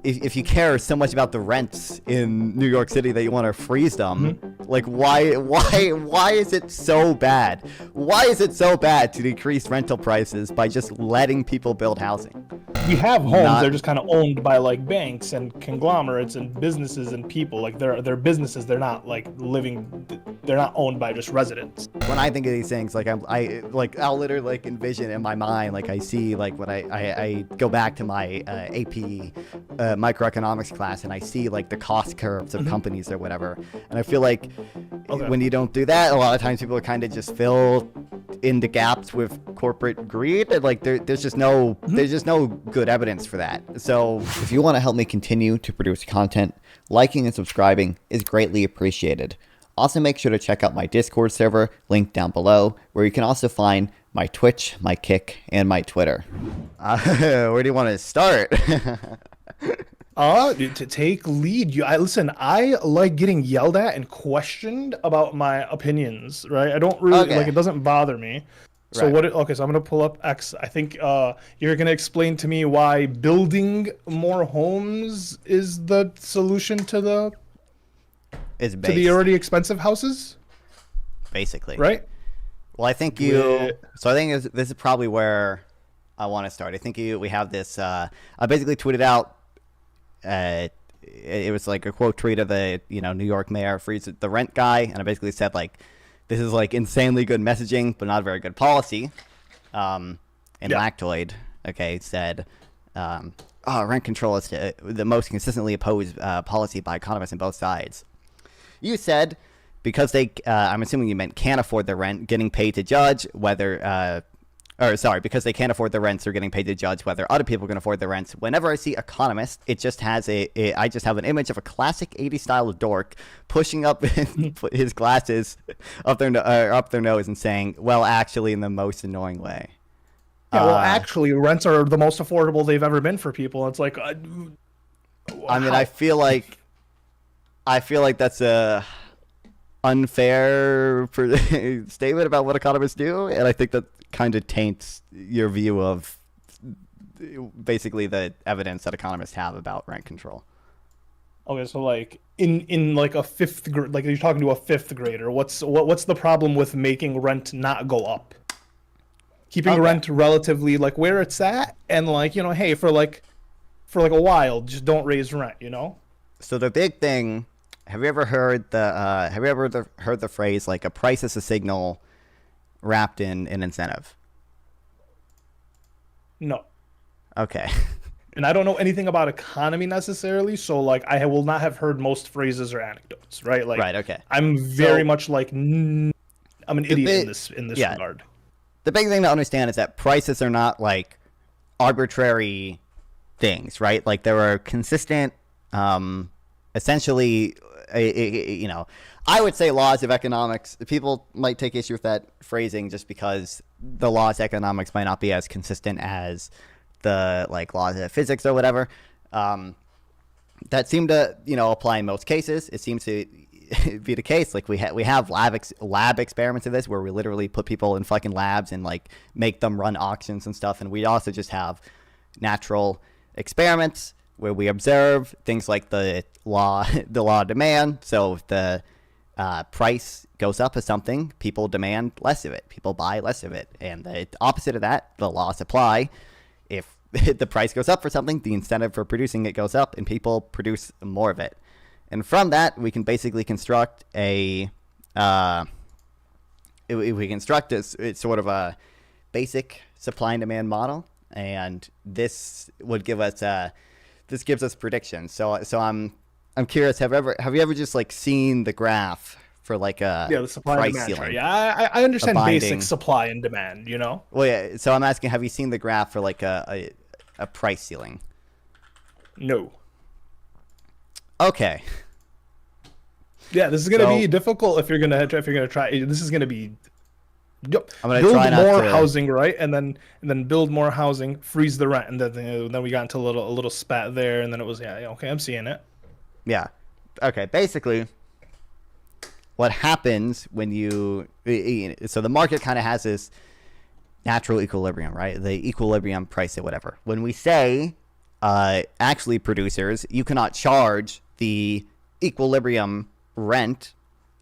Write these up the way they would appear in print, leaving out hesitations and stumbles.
if you care so much about the rents in New York City that you want to freeze them, like why is it so bad? Why is it so bad to decrease rental prices by just letting people build housing? We have homes, they're just kind of owned by like banks and conglomerates and businesses and people. Like they're businesses, they're not like they're not owned by just residents. When I think of these things, like I'll literally like envision in my mind, like I see like when I go back to my AP microeconomics class and I see like the cost curves of companies or whatever, and I feel like when you don't do that, a lot of times people are kind of just fill in the gaps with corporate greed, and like there's just no good evidence for that. So if you want to help me continue to produce content, liking and subscribing is greatly appreciated. Also, make sure to check out my Discord server, linked down below, where you can also find my Twitch, my Kick, and my Twitter. Where do you want to start? To take lead. Listen, I like getting yelled at and questioned about my opinions, right? I don't really, like, it doesn't bother me. So okay, so I'm going to pull up X. I think you're going to explain to me why building more homes is the solution to the already expensive houses? Basically. Right? Well, I think so I think this is probably where I want to start. I think we have this, I basically tweeted out, it was like a quote tweet of the, New York mayor, freeze the rent guy. And I basically said like, this is like insanely good messaging, but not very good policy. And Lactoid, said, rent control is the most consistently opposed policy by economists on both sides. You said because they, I'm assuming you meant can't afford their rent, getting paid to judge whether, because they can't afford their rents, they're getting paid to judge whether other people can afford their rents. Whenever I see economists, it just has I just have an image of a classic 80s style dork pushing up his glasses up their nose and saying, well, actually, in the most annoying way. Yeah, well, actually, rents are the most affordable they've ever been for people. It's like, I mean, I feel like that's a unfair statement about what economists do, and I think that kind of taints your view of basically the evidence that economists have about rent control. Okay, so like in like a fifth grade, like you're talking to a fifth grader, what's the problem with making rent not go up? Keeping rent relatively like where it's at, and like, hey, for like a while, just don't raise rent, So the big thing, have you ever heard the phrase like a price is a signal wrapped in an incentive? No. Okay. And I don't know anything about economy necessarily, so like I will not have heard most phrases or anecdotes, right? Like, right. Okay. I'm very much like I'm an idiot in this regard. The big thing to understand is that prices are not like arbitrary things, right? Like there are consistent, essentially, I would say laws of economics. People might take issue with that phrasing just because the laws of economics might not be as consistent as the like laws of physics or whatever. That seem to apply in most cases. It seems to be the case. Like we have lab experiments of this where we literally put people in fucking labs and like make them run auctions and stuff. And we also just have natural experiments where we observe things like the law of demand. So if the price goes up of something, people demand less of it. People buy less of it. And the opposite of that, the laws apply. If the price goes up for something, the incentive for producing it goes up and people produce more of it. And from that, we can basically construct it's sort of a basic supply and demand model. And this would give us this gives us predictions. So I'm curious. Have you ever just like seen the graph for like the supply price and demand ceiling? Chart. Yeah, I understand basic supply and demand. Well, yeah. So I'm asking, have you seen the graph for like a price ceiling? No. Okay. Yeah, this is gonna be difficult if you're gonna try. This is gonna be. Yep. I'm gonna build try not more to... housing, right, and then build more housing, freeze the rent, and then we got into a little spat there, and then it was okay, I'm seeing it. Yeah. Okay. Basically, what happens when so the market kind of has this natural equilibrium, right? The equilibrium price or whatever. When we say actually producers, you cannot charge the equilibrium rent.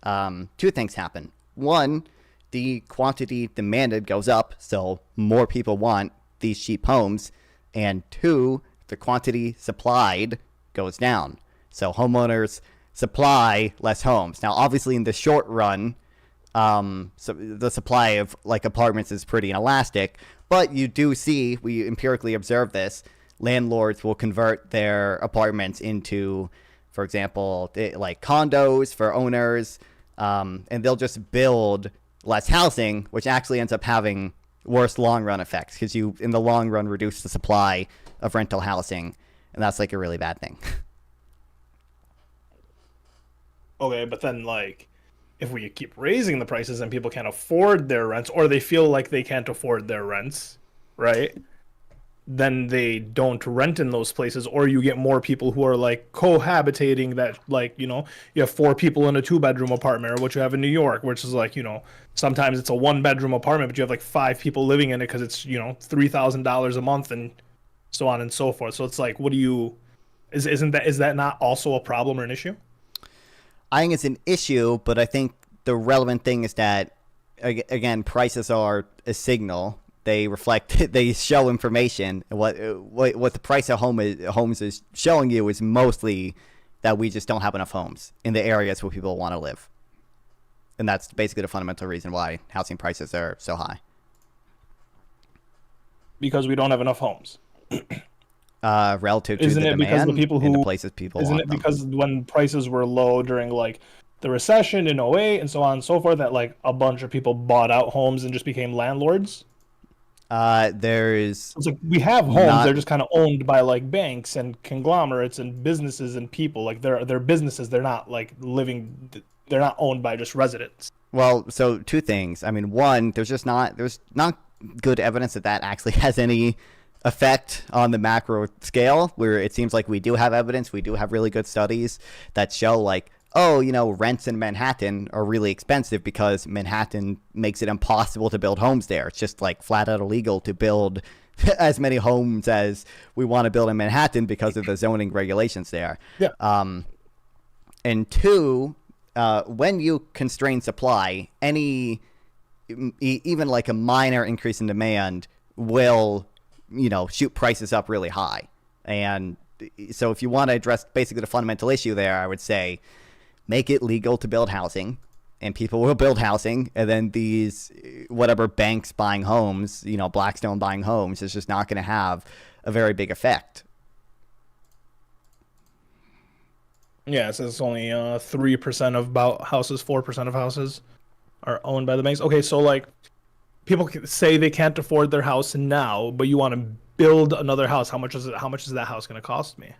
Two things happen. One, the quantity demanded goes up, so more people want these cheap homes. And two, the quantity supplied goes down. So homeowners supply less homes. Now, obviously, in the short run, so the supply of like apartments is pretty inelastic, but you do see, we empirically observe this, landlords will convert their apartments into, for example, like condos for owners, and they'll just build less housing, which actually ends up having worse long run effects because you, in the long run, reduce the supply of rental housing, and that's like a really bad thing. Okay, but then like, if we keep raising the prices and people can't afford their rents, or they feel like they can't afford their rents, right? Then they don't rent in those places, or you get more people who are like cohabitating that, like, you know, you have 4 people in a 2-bedroom apartment, or what you have in New York, which is like, you know, sometimes it's a 1-bedroom apartment, but you have like 5 people living in it because it's, you know, $3,000 a month and so on and so forth. So it's like, what do you, is that not also a problem or an issue? I think it's an issue, but I think the relevant thing is that, again, prices are a signal. They reflect, they show information. What the price of homes is showing you is mostly that we just don't have enough homes in the areas where people want to live. And that's basically the fundamental reason why housing prices are so high. Because we don't have enough homes. Relative to isn't the it because demand the people who in the places people isn't want it them. because when prices were low during like the recession in '08 and so on and so forth, that like a bunch of people bought out homes and just became landlords? There's It's like we have homes, they're just kind of owned by like banks and conglomerates and businesses and people. Like they're businesses, they're not like living, they're not owned by just residents. Well, so 2 things. I mean, one, there's not good evidence that actually has any effect on the macro scale, where it seems like we do have evidence, we do have really good studies that show like, oh, you know, rents in Manhattan are really expensive because Manhattan makes it impossible to build homes there. It's just like flat out illegal to build as many homes as we want to build in Manhattan because of the zoning regulations there. Yeah. And 2, when you constrain supply, even like a minor increase in demand will, you know, shoot prices up really high. And so if you want to address basically the fundamental issue there, I would say make it legal to build housing, and people will build housing, and then these whatever banks buying homes, you know, Blackstone buying homes, is just not going to have a very big effect. Yeah, it says it's only 3% of houses, 4% of houses are owned by the banks. Okay, so like people say they can't afford their house now, but you want to build another house. How much is it? How much is that house going to cost me?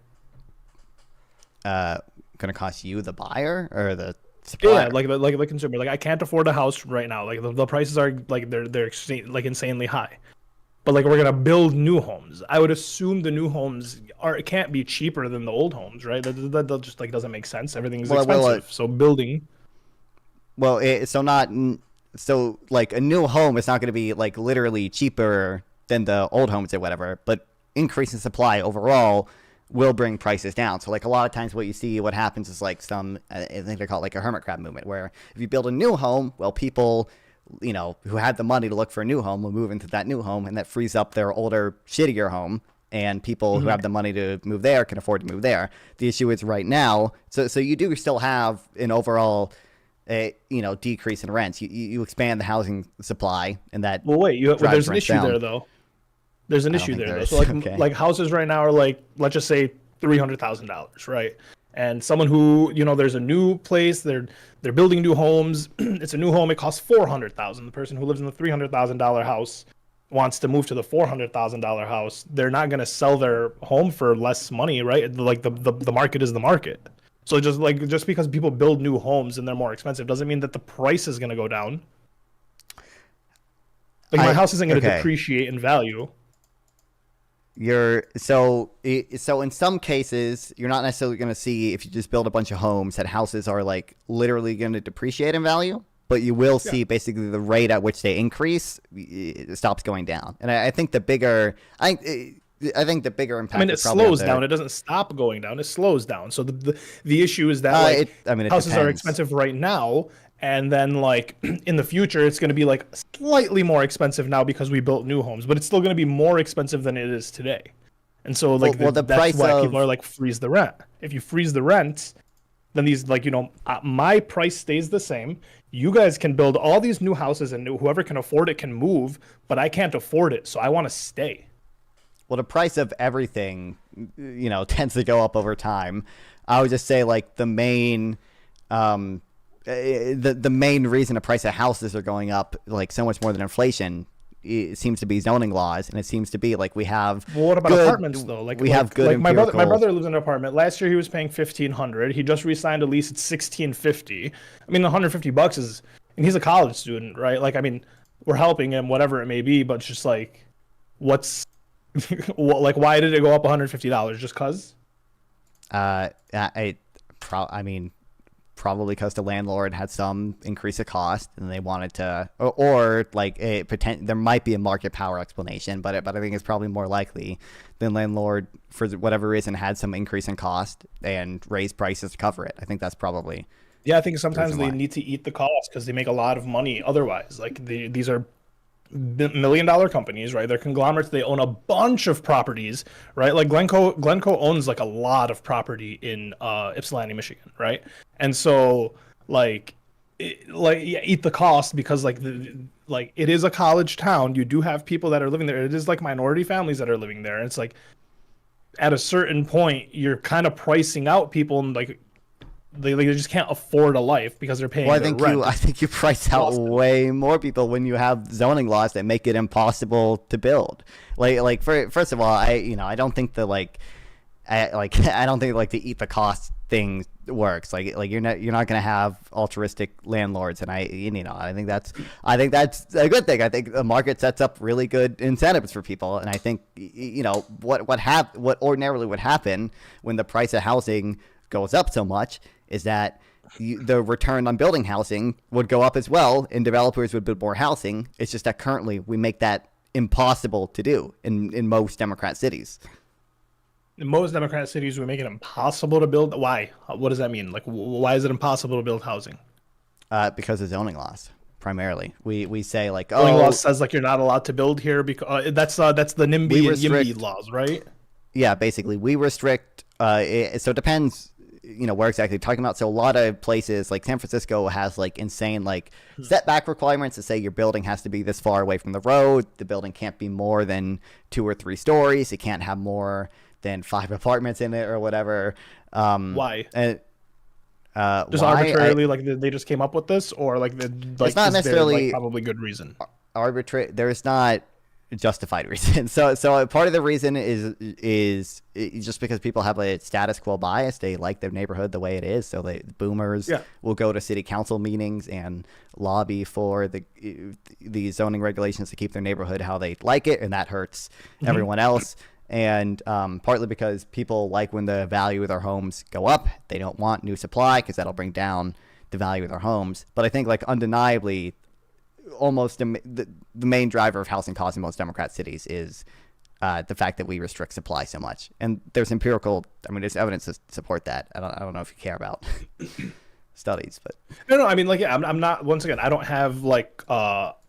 Going to cost you, the buyer, or the supplier? Yeah, like the consumer. Like I can't afford a house right now. Like the prices are like they're like insanely high. But like we're gonna build new homes. I would assume the new homes can't be cheaper than the old homes, right? That just like doesn't make sense. Everything's expensive. So building. Well, so like a new home is not going to be like literally cheaper than the old homes or whatever, but increase in supply overall will bring prices down. So like a lot of times what happens is like I think they call it like a hermit crab movement, where if you build a new home, well, people, you know, who had the money to look for a new home will move into that new home, and that frees up their older, shittier home, and people who have the money to move there can afford to move there. The issue is right now, so you do still have an overall decrease in rents. You expand the housing supply, and that there's an issue down. There though. There's an issue there though. So like houses right now are like, let's just say $300,000, right? And someone who, you know, there's a new place, they're building new homes. It's a new home, it costs $400,000. The person who lives in the $300,000 house wants to move to the $400,000 house. They're not going to sell their home for less money, right? Like the market is the market. So just because people build new homes and they're more expensive doesn't mean that the price is going to go down. Like my house isn't going to depreciate in value. So in some cases, you're not necessarily going to see, if you just build a bunch of homes, that houses are like literally going to depreciate in value, but you will see basically the rate at which they increase, it stops going down. And I think I think the bigger impact. I mean, it slows down. It doesn't stop going down. It slows down. So the issue is that houses are expensive right now, and then like in the future, it's going to be like slightly more expensive now because we built new homes, but it's still going to be more expensive than it is today. And so like that's why people are like freeze the rent. If you freeze the rent, then these like my price stays the same. You guys can build all these new houses, and whoever can afford it can move, but I can't afford it, so I want to stay. Well, the price of everything, tends to go up over time. I would just say like the main reason the price of houses are going up like so much more than inflation, it seems to be zoning laws, and it seems to be like we have. Well, what about apartments though? Like we have good. Like my brother lives in an apartment. Last year he was paying $1,500. He just re-signed a lease at $1,650. I mean, $150 is, and he's a college student, right? Like, I mean, we're helping him, whatever it may be, but it's just like, what's like, why did it go up $150? Just cause? Probably because the landlord had some increase of cost, and they wanted to, or like there might be a market power explanation, but I think it's probably more likely the landlord, for whatever reason, had some increase in cost and raised prices to cover it. I think that's probably. Yeah, I think sometimes they need to eat the cost because they make a lot of money otherwise. Like these are $1 million companies, right? They're conglomerates. They own a bunch of properties, right? Like Glencoe owns like a lot of property in Ypsilanti, Michigan, right? And so eat the cost because like it is a college town. You do have people that are living there. It is like minority families that are living there. And it's like at a certain point, you're kind of pricing out people, and like they just can't afford a life because they're paying their rent. I think you price out way more people when you have zoning laws that make it impossible to build. First of all, I don't think the I don't think like the eat the cost thing works. Like you're not gonna have altruistic landlords, and I think that's a good thing. I think the market sets up really good incentives for people, and I think what ordinarily would happen when the price of housing goes up so much is that the return on building housing would go up as well, and developers would build more housing. It's just that currently we make that impossible to do in most Democrat cities. In most Democrat cities, we make it impossible to build. Why? What does that mean? Like, why is it impossible to build housing? Because of zoning laws, primarily. We say like, zoning law says like you're not allowed to build here because that's the NIMBY and YIMBY laws, right? Yeah, basically we restrict. So it depends. Where exactly you're talking about. So a lot of places like San Francisco has like insane like setback requirements to say your building has to be this far away from the road. The building can't be more than 2 or 3 stories. It can't have more than 5 apartments in it or whatever. Why? And, just arbitrarily, like they just came up with this, or like it's not necessarily probably good reason. Arbitrary. There's not justified reason. So part of the reason is just because people have a status quo bias. They like their neighborhood the way it is. So boomers will go to city council meetings and lobby for the zoning regulations to keep their neighborhood how they like it, and that hurts everyone else. And partly because people like when the value of their homes go up. They don't want new supply because that'll bring down the value of their homes. But I think like undeniably, almost the main driver of housing costs in most Democrat cities is the fact that we restrict supply so much. And there's there's evidence to support that. I don't know if you care about studies, but no, I mean, like, yeah, I'm not, once again, I don't have like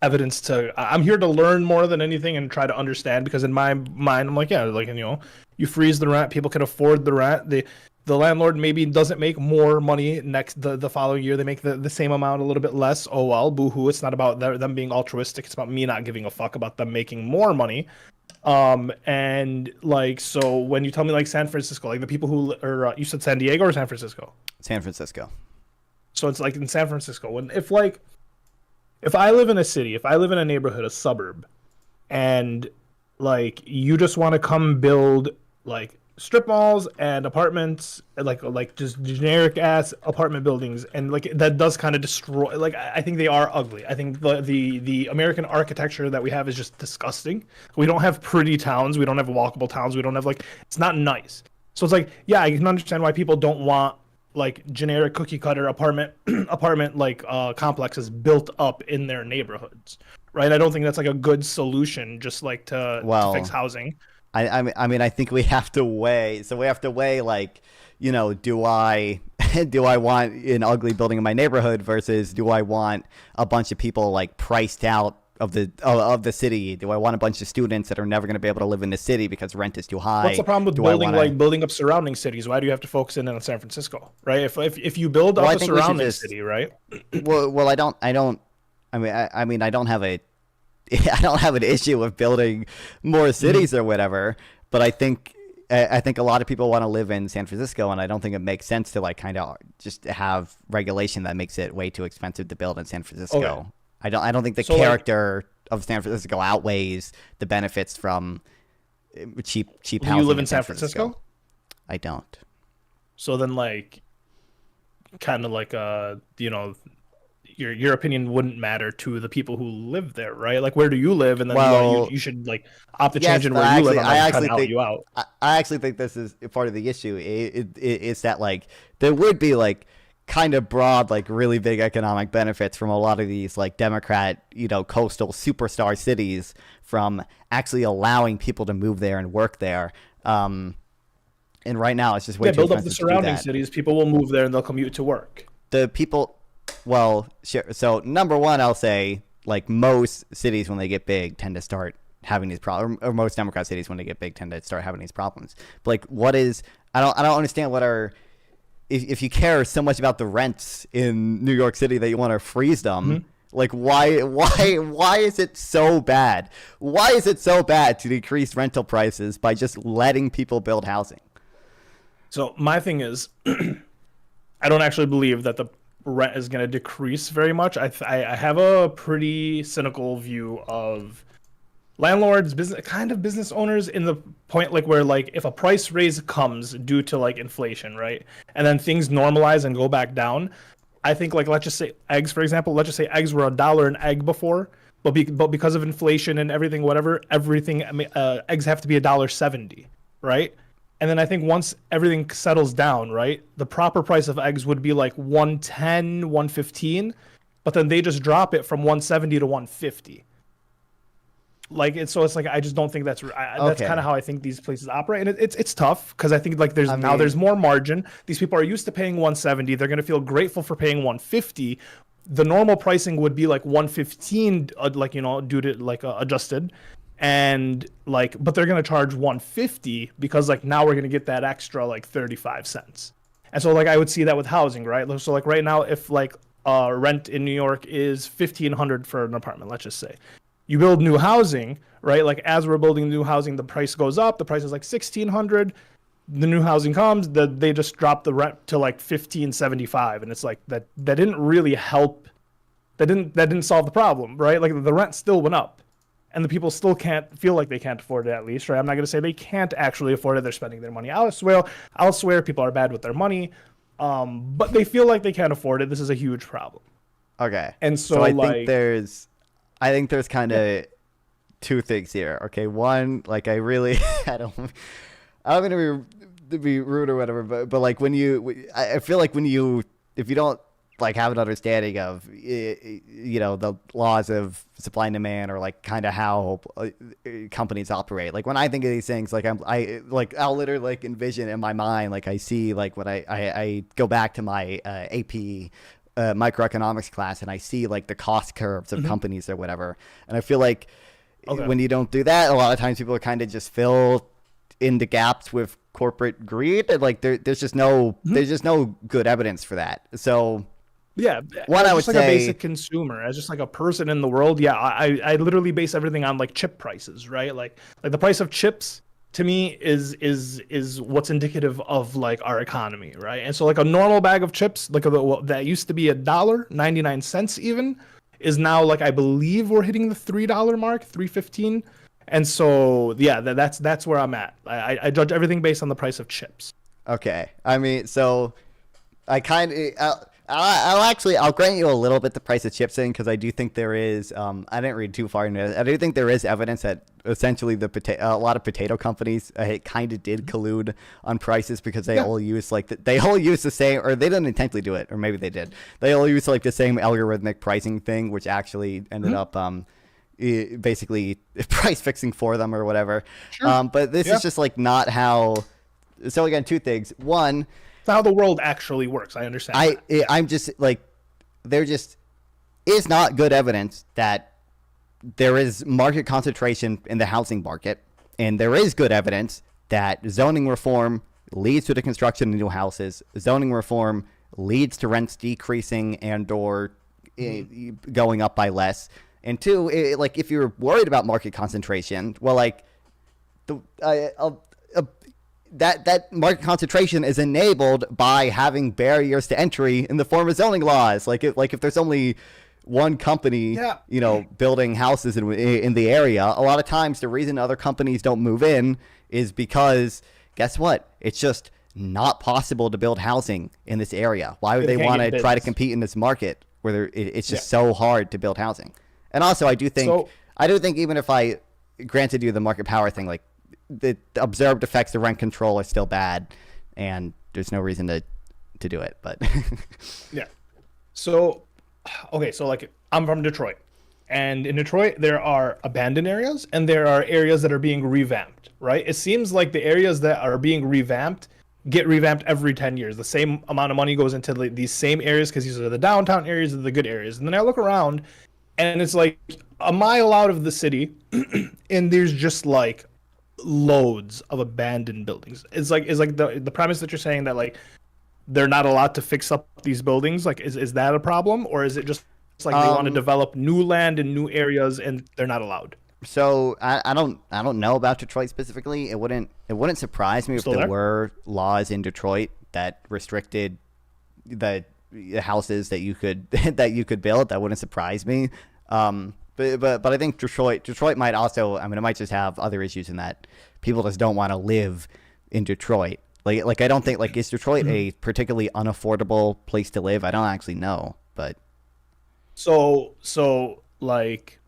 evidence I'm here to learn more than anything and try to understand, because in my mind, I'm like, yeah, like, you freeze the rent, people can afford the rent. The landlord maybe doesn't make more money the following year. They make the same amount, a little bit less. Oh, well, boo-hoo. It's not about them being altruistic. It's about me not giving a fuck about them making more money. And like, so when you tell me like San Francisco, like the people who, or you said San Diego or San Francisco? San Francisco. So it's like in San Francisco, if I live in a city, if I live in a neighborhood, a suburb, and like you just want to come build like strip malls and apartments, like just generic ass apartment buildings, and like that does kind of destroy. Like, I think they are ugly. I think the American architecture that we have is just disgusting. We don't have pretty towns. We don't have walkable towns. We don't have it's not nice. So it's like, yeah, I can understand why people don't want like generic cookie cutter apartment complexes built up in their neighborhoods, right? I don't think that's like a good solution, just like to fix housing. I mean, I think we have to weigh. So we have to weigh, like, you know, do I do I want an ugly building in my neighborhood versus do I want a bunch of people like priced out of the city? Do I want a bunch of students that are never going to be able to live in the city because rent is too high? What's the problem with building up surrounding cities? Why do you have to focus in on San Francisco, right? If you build up a surrounding city, right? Well, I don't. I mean, I don't have a. I don't have an issue with building more cities or whatever, but I think a lot of people want to live in San Francisco, and I don't think it makes sense to like kind of just have regulation that makes it way too expensive to build in San Francisco. Okay. I don't think the character of San Francisco outweighs the benefits from cheap housing. You live in San Francisco? I don't. So then, like, kind of like you know, your opinion wouldn't matter to the people who live there, right? Like, where do you live? And then you should like opt to change in where you live. I actually think I actually think this is part of the issue. It's that like there would be like kind of broad, like really big economic benefits from a lot of these like Democrat, you know, coastal superstar cities from actually allowing people to move there and work there. And right now it's just way too build expensive up the surrounding cities. People will move there and they'll commute to work. The people, well, sure. So number one, I'll say like most cities when they get big tend to start having these problems, or most Democrat cities when they get big tend to start having these problems. But like, what is? I don't understand what are. If you care so much about the rents in New York City that you want to freeze them, like why is it so bad? Why is it so bad to decrease rental prices by just letting people build housing? So my thing is, I don't actually believe that the rent is going to decrease very much. I have a pretty cynical view of landlords, business owners, in the point like where like if a price raise comes due to like inflation, right, and then things normalize and go back down, I think like let's just say eggs, for example. Let's just say eggs were $1 an egg before, but because of inflation and everything, eggs have to be $1.70, right? And then I think once everything settles down, right, the proper price of eggs would be like $1.10, $1.15, but then they just drop it from $1.70 to $1.50. Like it's like I just don't think that's that's kind of how I think these places operate, and it's tough because I think like there's more margin. These people are used to paying $1.70. They're gonna feel grateful for paying $1.50. The normal pricing would be like $1.15, like, you know, due to like adjusted, and like, but they're gonna charge $1.50 because like now we're gonna get that extra like 35 cents. And so like I would see that with housing, right? So like right now, if like rent in New York is $1,500 for an apartment, let's just say. You build new housing, right? Like as we're building new housing, the price goes up. The price is like $1,600. The new housing comes, they just drop the rent to like $1,575, and it's like that didn't really help. That didn't solve the problem, right? Like the rent still went up, and the people still can't feel like they can't afford it, at least, right? I'm not going to say they can't actually afford it. They're spending their money elsewhere. People are bad with their money, but they feel like they can't afford it. This is a huge problem. Okay, and so I think there's kind of two things here. Okay, one, like I don't gonna be rude or whatever, but like I feel like if you don't like have an understanding of you know the laws of supply and demand, or like kind of how companies operate, like when I think of these things, like I'll literally like envision in my mind, like I see like when I go back to my AP microeconomics class, and I see like the cost curves of companies or whatever, and I feel like when you don't do that, a lot of times people are kind of just fill in the gaps with corporate greed, and like there's just no good evidence for that. So yeah, what I would say, a basic consumer, as just like a person in the world, yeah, I literally base everything on like chip prices, right? Like the price of chips to me is what's indicative of like our economy, right? And so like a normal bag of chips, like that used to be $1.99 even, is now like I believe we're hitting the $3 mark, $3.15. And so yeah, that's where I'm at. I judge everything based on the price of chips. Okay, I mean, so I kind of I'll grant you a little bit the price of chips in, because I do think there is I didn't read too far into it. I do think there is evidence that essentially a lot of potato companies kind of did collude on prices, because they all use the same, or they didn't intentionally do it, or maybe they did. They all use like the same algorithmic pricing thing, which actually ended up basically price fixing for them or whatever. Sure. But this is just like not how. So again, two things. One, it's how the world actually works. I understand. I'm just like, there just is not good evidence that there is market concentration in the housing market, and there is good evidence that zoning reform leads to the construction of new houses. Zoning reform leads to rents decreasing and or going up by less. And two, like if you're worried about market concentration, well, like that market concentration is enabled by having barriers to entry in the form of zoning laws. Like if there's only one company, building houses in the area, a lot of times the reason other companies don't move in is because guess what? It's just not possible to build housing in this area. Why would they want to try to compete in this market where it's just so hard to build housing? And also, I do think even if I granted you the market power thing, like the observed effects of rent control are still bad, and there's no reason to do it. But yeah. So, okay, so like I'm from Detroit, and in Detroit there are abandoned areas and there are areas that are being revamped. Right? It seems like the areas that are being revamped get revamped every 10 years. The same amount of money goes into these same areas because these are the downtown areas, are the good areas. And then I look around, and it's like a mile out of the city, and there's just like loads of abandoned buildings. It's like the premise that you're saying that like they're not allowed to fix up these buildings. Like, is that a problem, or is it just like they want to develop new land in new areas and they're not allowed? So I don't know about Detroit specifically. It wouldn't surprise me if there were laws in Detroit that restricted the houses that you could build. That wouldn't surprise me. But I think Detroit might also, I mean, it might just have other issues in that people just don't want to live in Detroit. Like I don't think, like, is Detroit a particularly unaffordable place to live? I don't actually know, but so like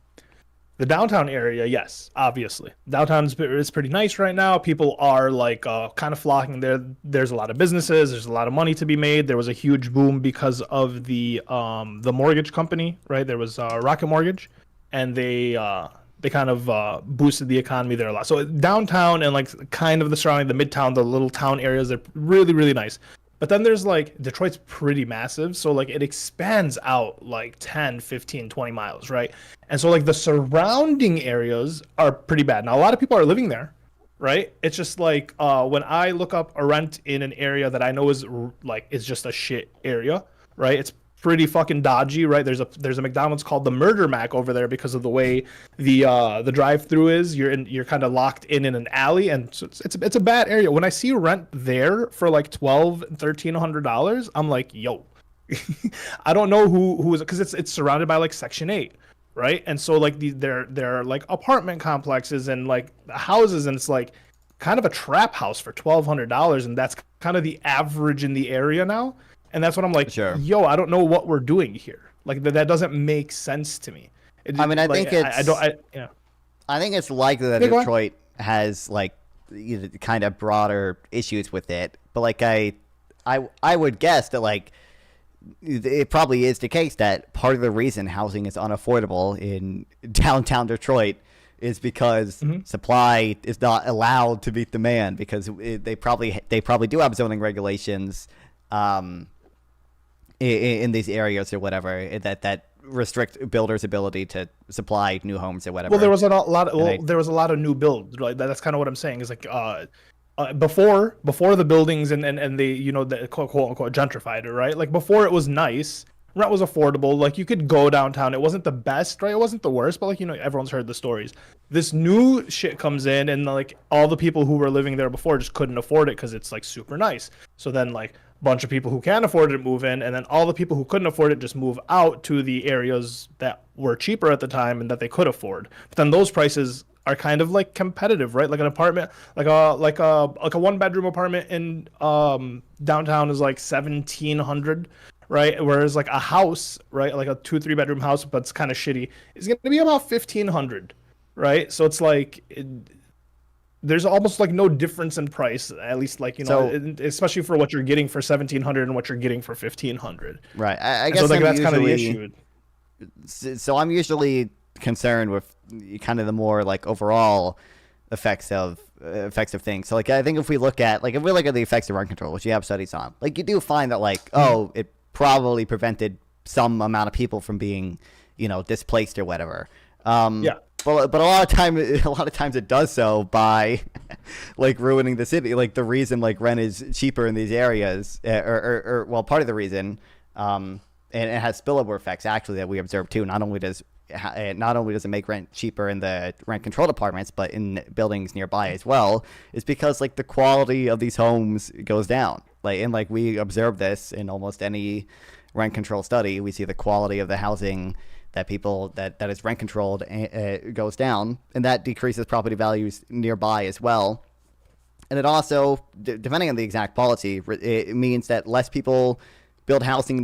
the downtown area, yes, obviously. Downtown is pretty nice right now. People are like kind of flocking there. There's a lot of businesses. There's a lot of money to be made. There was a huge boom because of the mortgage company, right? There was Rocket Mortgage, and they kind of boosted the economy there a lot. So downtown and like kind of the surrounding, the midtown, the little town areas, they're really, really nice. But then there's like, Detroit's pretty massive. So like it expands out like 10, 15, 20 miles, right? And so like the surrounding areas are pretty bad. Now, a lot of people are living there, right? It's just like when I look up a rent in an area that I know is just a shit area, right? It's pretty fucking dodgy, right? There's a McDonald's called the Murder Mac over there because of the way the drive-through is. You're kind of locked in an alley, and so it's a bad area. When I see rent there for like $1,200-$1,300, I'm like, yo, I don't know who is, because it's surrounded by like Section 8, right? And so like there are like apartment complexes and like houses, and it's like kind of a trap house for $1,200, and that's kind of the average in the area now. And that's what I'm like, sure. Yo, I don't know what we're doing here. Like that doesn't make sense to me. I mean, I think it's likely that Detroit has like kind of broader issues with it. But like I would guess that like it probably is the case that part of the reason housing is unaffordable in downtown Detroit is because supply is not allowed to meet demand, because they probably do have zoning regulations in these areas or whatever that restrict builders' ability to supply new homes or whatever. Well, there was a lot of new build. Right? That's kind of what I'm saying. Is like before the buildings and they the quote unquote gentrified it, right? Like before it was nice. Rent was affordable. Like you could go downtown. It wasn't the best, right? It wasn't the worst, but like everyone's heard the stories. This new shit comes in, and like all the people who were living there before just couldn't afford it because it's like super nice. So then like a bunch of people who can afford it move in, and then all the people who couldn't afford it just move out to the areas that were cheaper at the time and that they could afford. But then those prices are kind of like competitive, right? Like an apartment, like a 1-bedroom apartment in downtown is like $1,700. Right, whereas like a house, right, like a 2-3 bedroom house, but it's kind of shitty, is going to be about $1,500, right? So it's like there's almost like no difference in price, at least like especially for what you're getting for $1,700 and what you're getting for $1,500. Right, I guess so like that's kind of the issue. So I'm usually concerned with kind of the more like overall effects of things. So like I think if we look at the effects of rent control, which you have studies on, like you do find that like it probably prevented some amount of people from being displaced or whatever. But a lot of times it does so by like ruining the city. Like the reason like rent is cheaper in these areas, or part of the reason, and it has spillover effects actually that we observe too. Not only does it make rent cheaper in the rent controlled apartments, but in buildings nearby as well, is because like the quality of these homes goes down. Like we observe this in almost any rent control study. We see the quality of the housing that is rent controlled goes down, and that decreases property values nearby as well. And it also, depending on the exact policy, it means that less people build housing in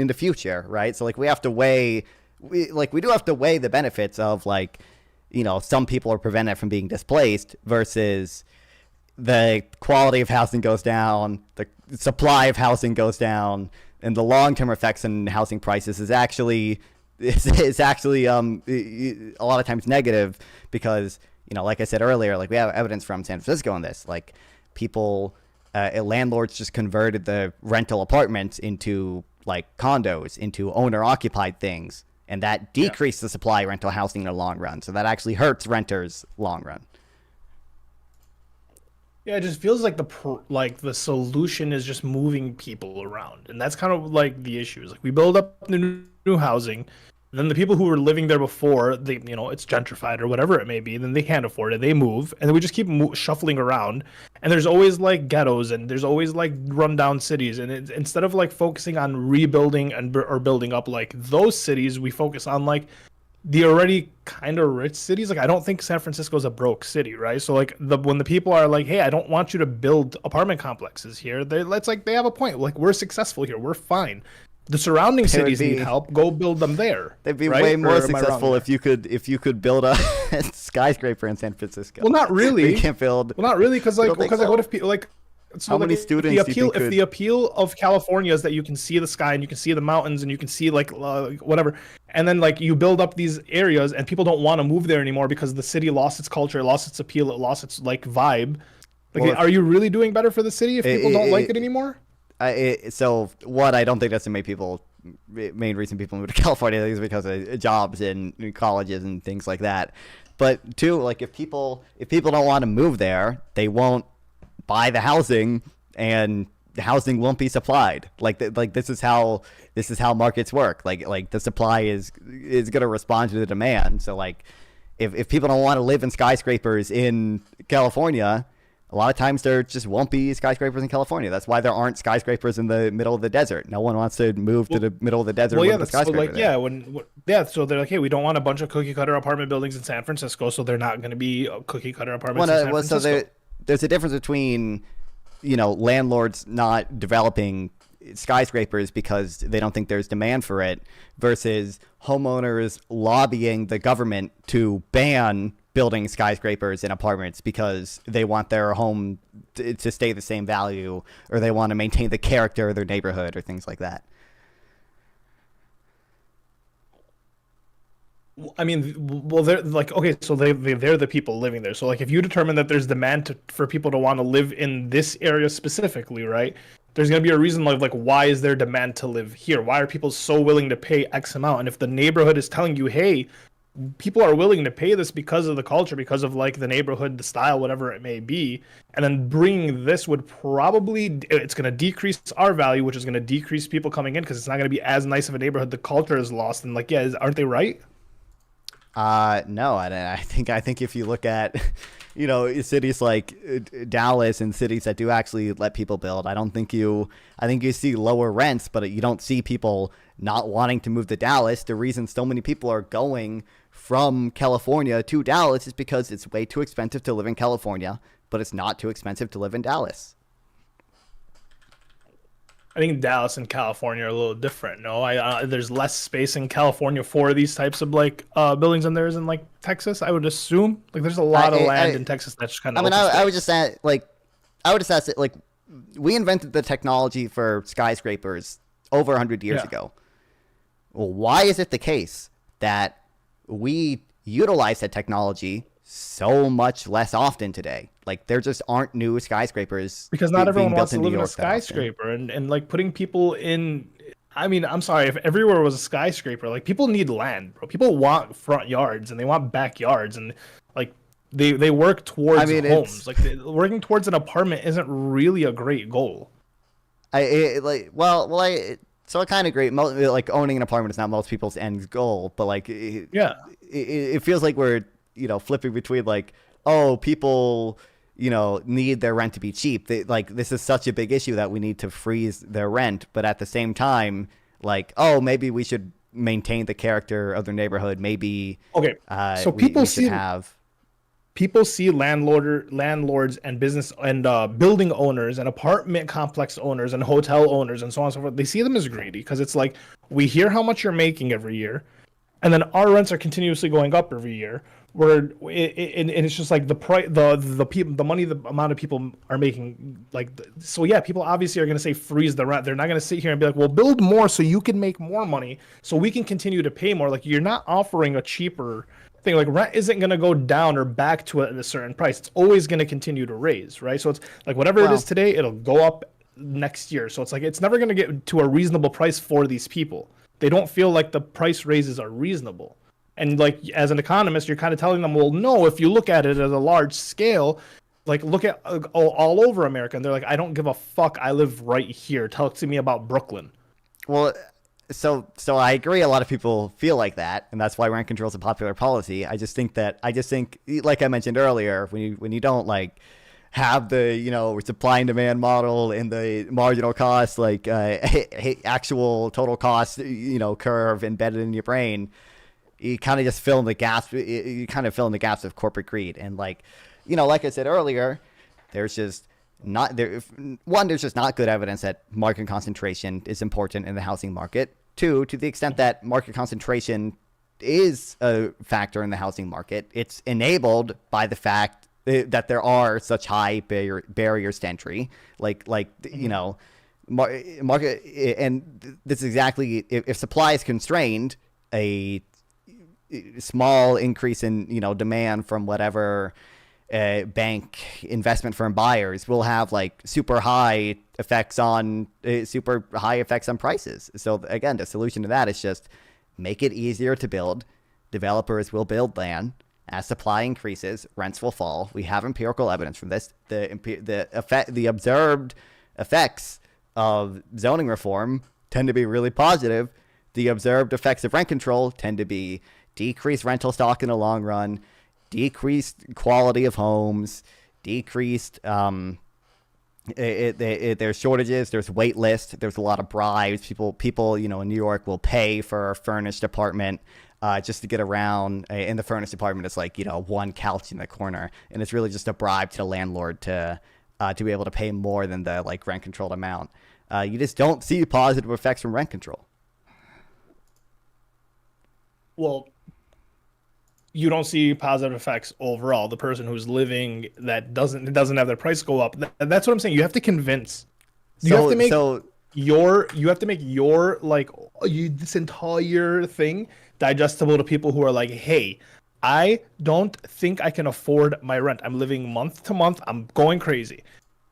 the future, right? So like we have to weigh, we do have to weigh the benefits of like, some people are prevented from being displaced versus the quality of housing goes down, the supply of housing goes down, and the long-term effects on housing prices is actually a lot of times negative because, like I said earlier, like we have evidence from San Francisco on this, like people, landlords just converted the rental apartments into like condos, into owner occupied things. And that decreased the supply of rental housing in the long run. So that actually hurts renters long run. Yeah, it just feels like the solution is just moving people around, and that's kind of like the issue. Is like we build up the new housing, then the people who were living there before, it's gentrified or whatever it may be, then they can't afford it, they move, and then we just keep shuffling around, and there's always like ghettos, and there's always like rundown cities, and instead of like focusing on rebuilding or building up like those cities, we focus on like the already kind of rich cities. Like I don't think San Francisco is a broke city, right? So like when the people are like, hey, I don't want you to build apartment complexes here, they have a point. Like we're successful here, we're fine. The surrounding cities need help. Go build them there. They'd be way more successful if you could build a skyscraper in San Francisco. Well, not really. You can't build. Well, not really, because what if people like? So how many students? If the appeal of California is that you can see the sky and you can see the mountains and you can see like whatever, and then like you build up these areas and people don't want to move there anymore because the city lost its culture, it lost its appeal, it lost its like vibe. Like, are you really doing better for the city if people don't like it anymore? So what I don't think that's the main reason people move to California is because of jobs and colleges and things like that. But two, like if people don't want to move there, they won't buy the housing, and the housing won't be supplied. Like this is how markets work. Like the supply is going to respond to the demand. So like if people don't want to live in skyscrapers in California, a lot of times there just won't be skyscrapers in California. That's why there aren't skyscrapers in the middle of the desert. No one wants to move to the middle of the desert. Well, yeah, that's so like, so they're like, hey, we don't want a bunch of cookie cutter apartment buildings in San Francisco, so they're not going to be cookie cutter apartments in San Francisco. So there's a difference between, landlords not developing skyscrapers because they don't think there's demand for it versus homeowners lobbying the government to ban building skyscrapers and apartments because they want their home to stay the same value, or they want to maintain the character of their neighborhood or things like that. I mean, well, they're like, okay, so they're the people living there. So like if you determine that there's demand for people to want to live in this area specifically, right? There's going to be a reason like why is there demand to live here? Why are people so willing to pay X amount? And if the neighborhood is telling you, hey, people are willing to pay this because of the culture, because of like the neighborhood, the style, whatever it may be, and then bringing this would probably, it's going to decrease our value, which is going to decrease people coming in because it's not going to be as nice of a neighborhood. The culture is lost. And like, yeah, aren't they right? No, I think if you look at, cities like Dallas and cities that do actually let people build, I think you see lower rents, but you don't see people not wanting to move to Dallas. The reason so many people are going from California to Dallas is because it's way too expensive to live in California, but it's not too expensive to live in Dallas. I think Dallas and California are a little different. No, there's less space in California for these types of like buildings than there is in like Texas. I would assume like there's a lot of land in Texas that's kind of. I would just say like we invented the technology for skyscrapers over 100 years ago. Well, why is it the case that we utilize that technology so much less often today. Like there just aren't new skyscrapers because not everyone being wants built to live New in a York that often. skyscraper, and like putting people in. I mean, I'm sorry, if everywhere was a skyscraper, like people need land, bro. People want front yards and they want backyards, and like they work towards homes. Like working towards an apartment isn't really a great goal. So I kind of agree. Like owning an apartment is not most people's end goal, but like it feels like we're flipping between like, oh, people need their rent to be cheap. Like this is such a big issue that we need to freeze their rent, but at the same time, like, oh, maybe we should maintain the character of their neighborhood. Maybe so people see landlords and business and building owners and apartment complex owners and hotel owners and so on and so forth. They see them as greedy because it's like, we hear how much you're making every year, and then our rents are continuously going up every year. And it's just like the price, the money, the amount of people are making. Like, so yeah, people obviously are going to say freeze the rent. They're not going to sit here and be like, well, build more so you can make more money, so we can continue to pay more. Like, you're not offering a cheaper thing. Like, rent isn't going to go down or back to a certain price. It's always going to continue to raise, right? So it's like whatever it is today, it'll go up next year. So it's like it's never going to get to a reasonable price for these people. They don't feel like the price raises are reasonable. And like, as an economist, you're kind of telling them, well, no, if you look at it at a large scale, like look at all over America, and they're like, I don't give a fuck. I live right here. Talk to me about Brooklyn. Well, so I agree. A lot of people feel like that, and that's why rent control is a popular policy. I just think, like I mentioned earlier, when you don't like have the supply and demand model and the marginal cost, like actual total cost curve embedded in your brain, you kind of just fill in the gaps. You kind of fill in the gaps of corporate greed. And like I said earlier, there's just not good evidence that market concentration is important in the housing market. Two, to the extent that market concentration is a factor in the housing market, it's enabled by the fact that there are such high barriers to entry. Market, and this is exactly, if supply is constrained, a small increase in demand from whatever bank investment firm buyers will have like super high effects on prices. So again, the solution to that is just make it easier to build. Developers will build land. As supply increases, rents will fall. We have empirical evidence from this. The observed effects of zoning reform tend to be really positive. The observed effects of rent control tend to be decreased rental stock in the long run, decreased quality of homes, decreased there's shortages, there's wait list, there's a lot of bribes. People in New York will pay for a furnished apartment just to get around. In the furnished apartment, it's like one couch in the corner, and it's really just a bribe to the landlord to be able to pay more than the like rent controlled amount. You just don't see positive effects from rent control. Well, you don't see positive effects overall. The person who's living that doesn't have their price go up. That's what I'm saying. You have to convince. You have to make your like this entire thing digestible to people who are like, hey, I don't think I can afford my rent. I'm living month to month. I'm going crazy.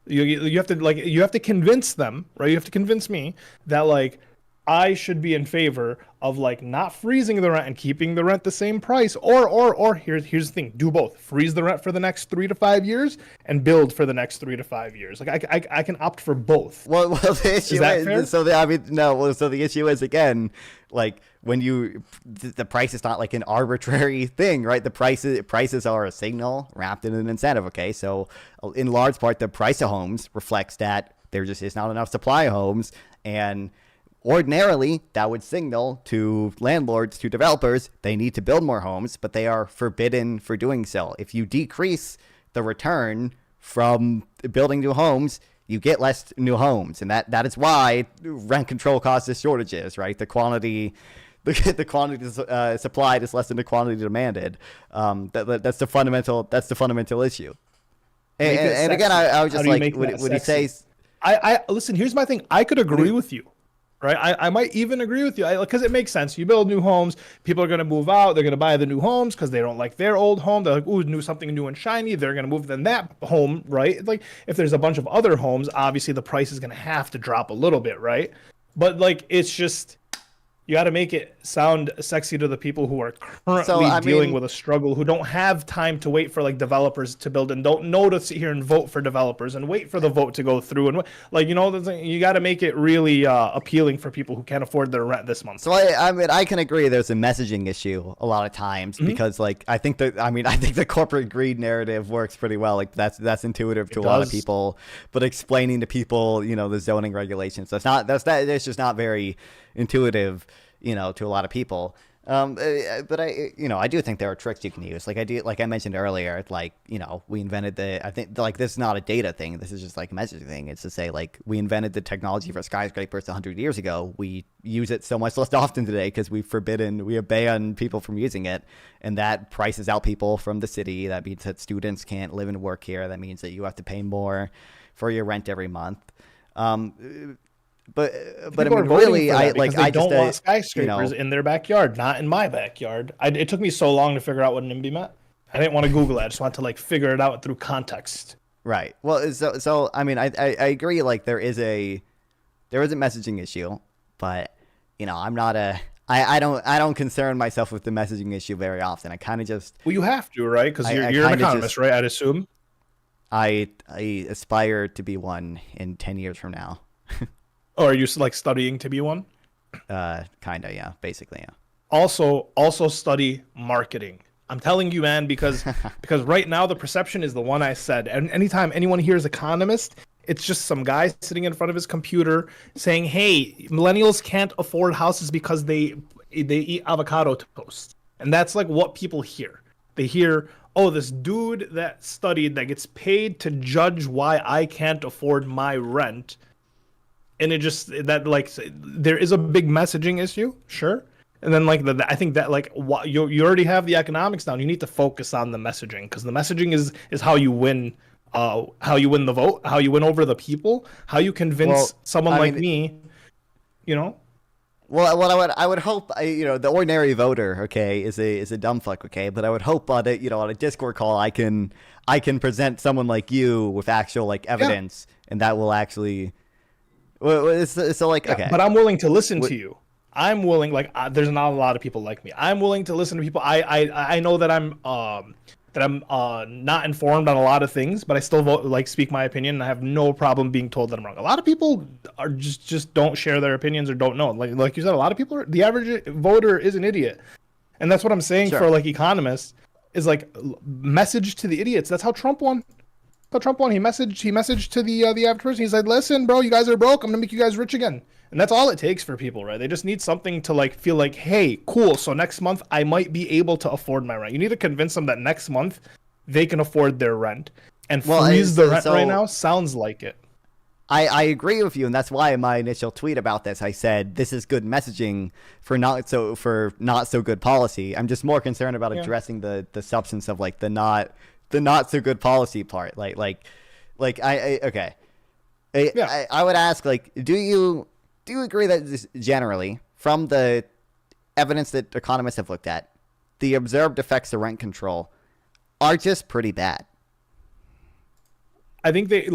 You have to convince them, right? You have to convince me that like I should be in favor of like not freezing the rent and keeping the rent the same price, or here's the thing: do both. Freeze the rent for the next 3 to 5 years and build for the next 3 to 5 years. Like I can opt for both. Well, the issue so the issue is, again, like when the price is not like an arbitrary thing, right? The prices are a signal wrapped in an incentive. Okay, so in large part, the price of homes reflects that there just is not enough supply of homes, and ordinarily, that would signal to landlords, to developers, they need to build more homes, but they are forbidden for doing so. If you decrease the return from building new homes, you get less new homes. And that is why rent control causes shortages, right? The quantity supplied is less than the quantity demanded. That's the fundamental issue. And again, I was just like, when he says... I listen, here's my thing. I could agree with you. right? I might even agree with you because it makes sense. You build new homes, people are going to move out. They're going to buy the new homes because they don't like their old home. They're like, ooh, something new and shiny. They're going to move in that home, right? Like if there's a bunch of other homes, obviously the price is going to have to drop a little bit, right? But like it's just you got to make it sound sexy to the people who are currently dealing with a struggle, who don't have time to wait for like developers to build and don't know to sit here and vote for developers and wait for the vote to go through. And like, you know, you got to make it really appealing for people who can't afford their rent this month. So I mean, I can agree there's a messaging issue a lot of times because like, I think the corporate greed narrative works pretty well. Like that's intuitive to a lot of people, but explaining to people, you know, the zoning regulations, it's just not very intuitive, you know, to a lot of people. But I do think there are tricks you can use. Like I mentioned earlier, like, you know, we invented I think like this is not a data thing. This is just like a messaging thing. It's to say like we invented the technology for skyscrapers 100 years ago. We use it so much less often today because we have banned people from using it. And that prices out people from the city. That means that students can't live and work here. That means that you have to pay more for your rent every month. But I mean, really, I don't want skyscrapers in their backyard, not in my backyard. It took me so long to figure out what NIMBY meant. I didn't want to Google it. I just wanted to like figure it out through context. Right. Well, so I mean, I agree. Like there is a messaging issue, but you know, I don't concern myself with the messaging issue very often. I kind of just. Well, you have to, right? Because you're an economist, right? I'd assume. I aspire to be one in 10 years from now. Oh, are you like studying to be one? Kinda, yeah. Basically, yeah. Also study marketing. I'm telling you, man, because right now the perception is the one I said. And anytime anyone hears economist, it's just some guy sitting in front of his computer saying, "Hey, millennials can't afford houses because they eat avocado toast." And that's like what people hear. They hear, "Oh, this dude that studied that gets paid to judge why I can't afford my rent." And it just that like there is a big messaging issue, sure. And then like I think that like you already have the economics down. You need to focus on the messaging because the messaging is how you win the vote, how you win over the people, how you convince someone like me, you know. Well, what I would hope, you know, the ordinary voter, okay, is a dumb fuck, okay, but I would hope on a Discord call I can present someone like you with actual like evidence, and that will actually. So like, okay. But I'm willing to listen to you. I'm willing, like, there's not a lot of people like me. I'm willing to listen to people. I know that I'm not informed on a lot of things, but I still speak my opinion, and I have no problem being told that I'm wrong. A lot of people are just don't share their opinions or don't know. Like you said, a lot of people the average voter is an idiot, and that's what I'm saying for like economists is like message to the idiots. That's how Trump won. But Trump won. He messaged to the average person. He said, "Listen, bro, you guys are broke. I'm gonna make you guys rich again." And that's all it takes for people, right? They just need something to like feel like, "Hey, cool. So next month I might be able to afford my rent." You need to convince them that next month they can afford their rent. And freeze the rent right now sounds like it. I agree with you, and that's why in my initial tweet about this I said this is good messaging for not so good policy. I'm just more concerned about addressing the substance of like the not so good policy part. I would ask, like, do you agree that this, generally, from the evidence that economists have looked at, the observed effects of rent control are just pretty bad? I think they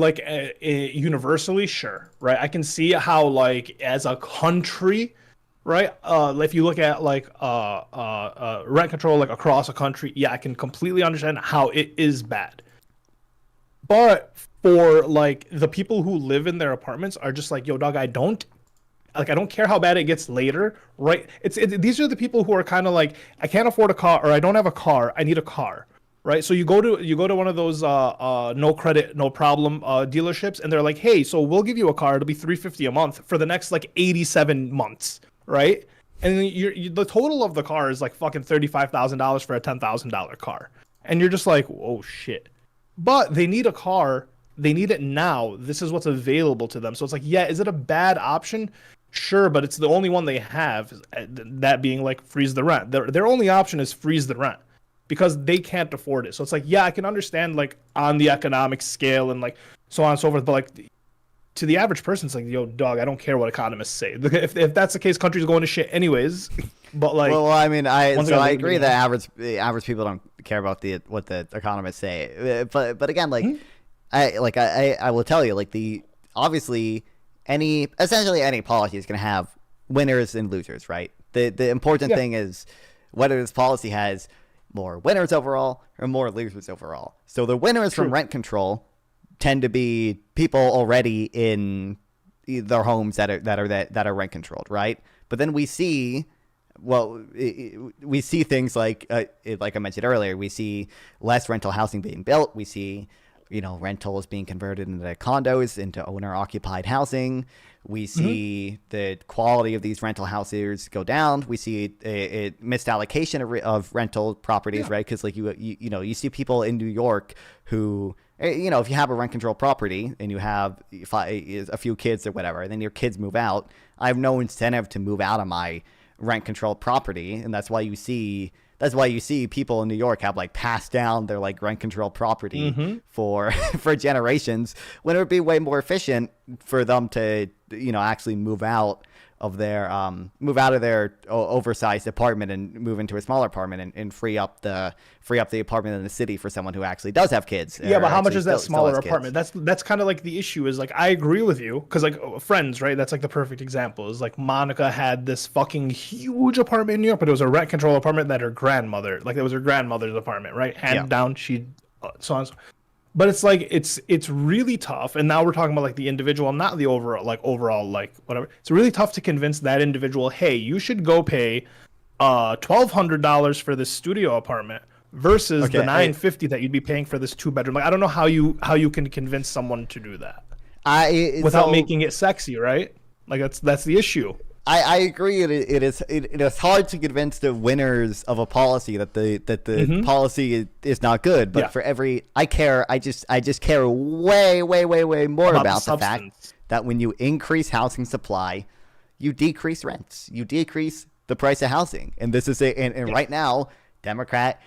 universally, sure, right? I can see how like as a country, right? If you look at like rent control like across a country, yeah, I can completely understand how it is bad. But for like the people who live in their apartments are just like, "Yo, dog, I don't care how bad it gets later," right? These are the people who are kind of like, "I can't afford a car," or "I don't have a car, I need a car." Right, so you go to one of those no credit, no problem dealerships, and they're like, "Hey, so we'll give you a car. It'll be $350 a month for the next like 87 months." Right? And then the total of the car is like fucking $35,000 for a $10,000 car. And you're just like, "Oh shit." But they need a car. They need it now. This is what's available to them. So it's like, yeah, is it a bad option? Sure, but it's the only one they have, that being like freeze the rent. Their only option is freeze the rent because they can't afford it. So it's like, yeah, I can understand like on the economic scale and like so on and so forth, but like to the average person, it's like, yo, dog, I don't care what economists say. If that's the case, countries going to shit anyways. But like, well, I mean, I agree that average people don't care about what the economists say. But again, like, I will tell you, like, obviously essentially any policy is going to have winners and losers, right? The important thing is whether this policy has more winners overall or more losers overall. So the winners from rent control tend to be people already in their homes that are rent controlled, right? But then we see things like I mentioned earlier, we see less rental housing being built. We see, rentals being converted into condos, into owner-occupied housing. We see the quality of these rental houses go down. We see a misallocation of rental properties, right? Because like you see people in New York who, if you have a rent control property and you have a few kids or whatever, and then your kids move out, I have no incentive to move out of my rent control property, and that's why you see people in New York have like passed down their like rent control property for generations, when it would be way more efficient for them to actually move out of their oversized apartment and move into a smaller apartment and free up the apartment in the city for someone who actually does have kids. Yeah, but how much is that smaller apartment? That's kind of like the issue is like, I agree with you, because like Friends, right? That's like the perfect example. Is like Monica had this fucking huge apartment in New York, but it was a rent control apartment that her grandmother, like it was her grandmother's apartment, right? Handed down, so on. But it's like it's really tough, and now we're talking about like the individual, not the overall like whatever. It's really tough to convince that individual, hey, you should go pay $1,200 for this studio apartment versus the $950 that you'd be paying for this 2-bedroom. Like, I don't know how you can convince someone to do that without making it sexy, right? Like that's the issue. I agree. It is hard to convince the winners of a policy that the policy is not good. But for I just care way more about the fact that when you increase housing supply, you decrease rents, you decrease the price of housing, and this is right now. Democrat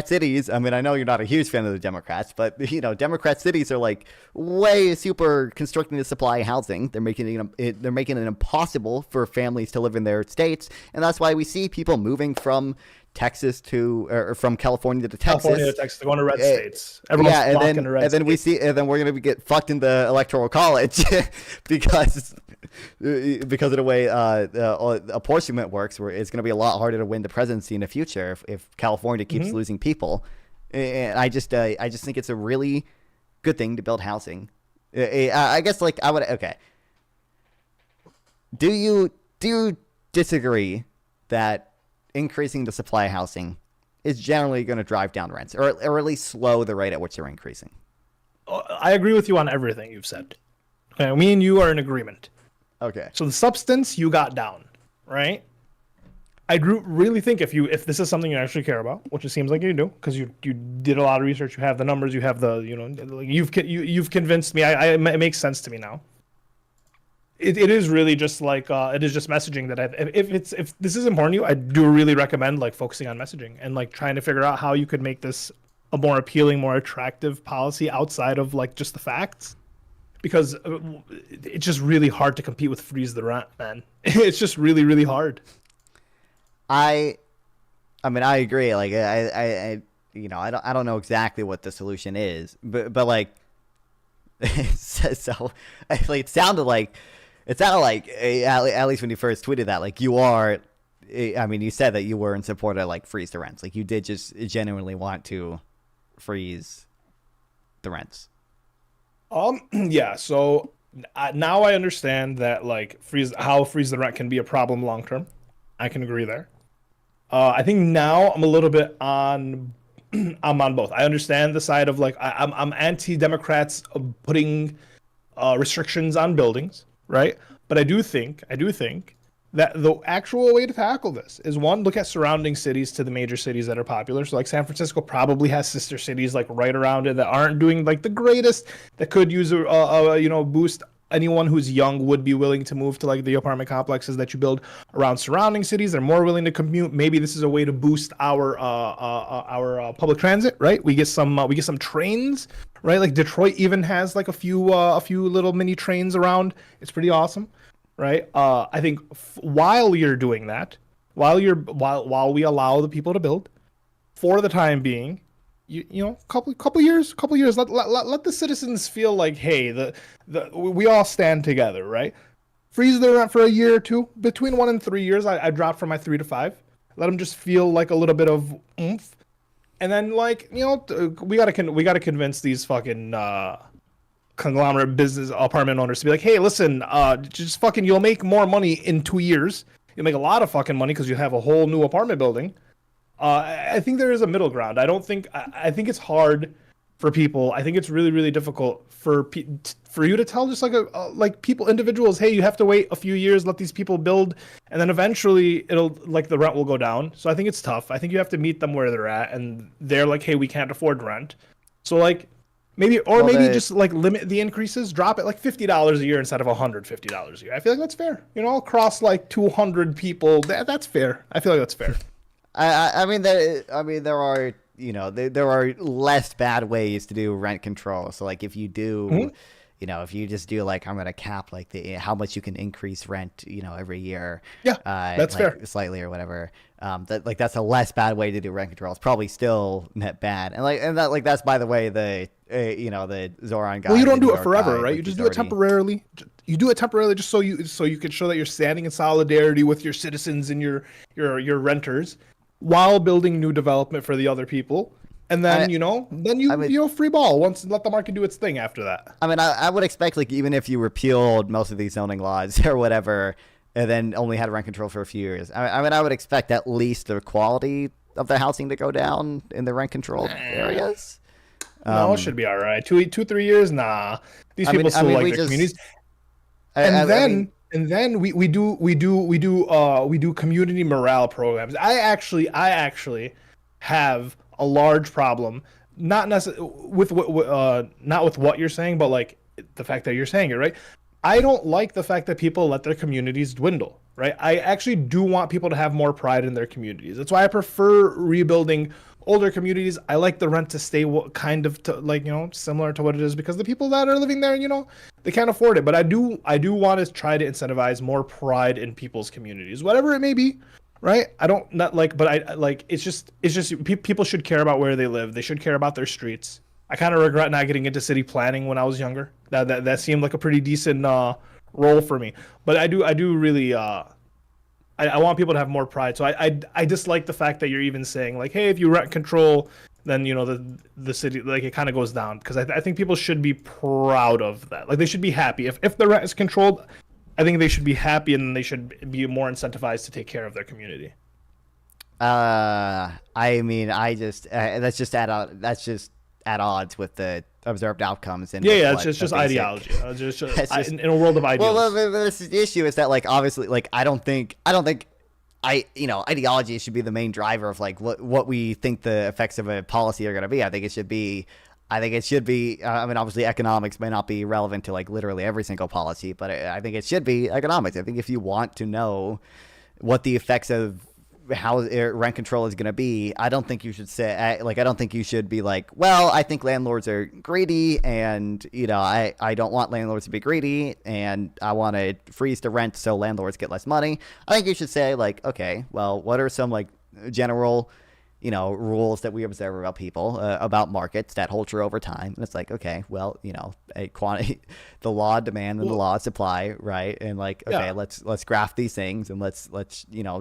cities. I mean, I know you're not a huge fan of the Democrats, but Democrat cities are like way super constricting the supply of housing. They're making it impossible for families to live in their states, and that's why we see people moving from Texas or from California to Texas. They're going to red states. Everyone's flocking to red states. And then we're going to get fucked in the electoral college because of the way apportionment works, where it's going to be a lot harder to win the presidency in the future if California keeps losing people. And I just think it's a really good thing to build housing. I guess like I would Do you disagree that increasing the supply of housing is generally going to drive down rents, or at least slow the rate at which they're increasing? I agree with you on everything you've said. Okay, me and you are in agreement. Okay. So the substance you got down, right? I really think if this is something you actually care about, which it seems like you do, because you did a lot of research, you have the numbers, you have the you've convinced me. It makes sense to me now. It is really just like it is just messaging that if this is important to you, I do really recommend like focusing on messaging and like trying to figure out how you could make this a more appealing, more attractive policy outside of like just the facts, because it's just really hard to compete with freeze the rent, man. It's just really hard. I mean, I agree. Like I don't know exactly what the solution is, but like so it sounded like at least when you first tweeted that, like you said that you were in support of like freeze the rents. Like you did just genuinely want to freeze the rents. Yeah. So now I understand that like freeze the rent can be a problem long term. I can agree there. I think now I'm a little bit I'm on both. I understand the side of like I'm anti-Democrats putting restrictions on buildings. Right. But I do think that the actual way to tackle this is, one, look at surrounding cities to the major cities that are popular. So like San Francisco probably has sister cities like right around it that aren't doing like the greatest, that could use a boost. anyone who's young would be willing to move to like the apartment complexes that you build around surrounding cities. They're more willing to commute. Maybe this is a way to boost our public transit, right? We get some trains, right? Like Detroit even has like a few little mini trains around. It's pretty awesome, right? I think while you're doing that, while we allow the people to build, for the time being, you know, couple years, let the citizens feel like, hey, we all stand together, right? Freeze their rent for a year or two. Between 1 and 3 years, I dropped from my 3 to 5. Let them just feel like a little bit of oomph, and then like, you know, we gotta convince these fucking conglomerate business apartment owners to be like, hey, listen, just fucking, you'll make more money in 2 years. You'll make a lot of fucking money because you have a whole new apartment building. I think there is a middle ground. I think it's hard for people. I think it's really, really difficult for you to tell just like people, individuals, hey, you have to wait a few years, let these people build, and then eventually it'll, like, the rent will go down. So I think it's tough. I think you have to meet them where they're at, and they're like, hey, we can't afford rent. So like maybe just like limit the increases, drop it like $50 a year instead of $150 a year. I feel like that's fair. You know, across like 200 people, that's fair. I feel like that's fair. I mean, there are, you know, there are less bad ways to do rent control. So like if you do, you know, if you just do like, I'm going to cap like how much you can increase rent, you know, every year. Yeah, that's like, fair. Slightly or whatever. That's a less bad way to do rent control. It's probably still net bad. And that's, by the way, the Zohran guy. Well, you don't do it forever, right? You just do it temporarily. You do it temporarily just so you can show that you're standing in solidarity with your citizens and your renters, while building new development for the other people. And then, free ball once, let the market do its thing after that. I mean, I would expect, like, even if you repealed most of these zoning laws or whatever, and then only had rent control for a few years, I mean, I would expect at least the quality of the housing to go down in the rent controlled areas. No, it should be all right. 2-3 years, nah. These people still like their communities. And then we do community morale programs. I actually have a large problem, not with what you're saying, but like the fact that you're saying it, right? I don't like the fact that people let their communities dwindle, right? I actually do want people to have more pride in their communities. That's why I prefer rebuilding older communities. I like the rent to stay kind of similar to what it is, because the people that are living there, they can't afford it. But I do want to try to incentivize more pride in people's communities, whatever it may be, right? It's just people should care about where they live. They should care about their streets. I kind of regret not getting into city planning when I was younger. That seemed like a pretty decent role for me. But I do really I want people to have more pride. So I dislike the fact that you're even saying like, hey, if you rent control, then the city, like, it kind of goes down, because I think people should be proud of that. Like, they should be happy if the rent is controlled. I think they should be happy, and they should be more incentivized to take care of their community. I mean, that's just at odds with the observed outcomes. And it's just ideology. In a world of ideals. Well, this is the issue, is that, like, obviously, like, I don't think ideology should be the main driver of like what we think the effects of a policy are going to be. I think it should be. I mean, obviously, economics may not be relevant to like literally every single policy, but I think it should be economics. I think if you want to know what the effects of how rent control is going to be, I don't think you should say, like, I don't think you should be like, well, I think landlords are greedy, and I don't want landlords to be greedy, and I want to freeze the rent so landlords get less money. I think you should say, like, okay, well, what are some like general rules that we observe about people, about markets that hold true over time? And it's like, okay, well, a quantity, the law of demand and the law of supply, right? And like, okay, let's graph these things, and let's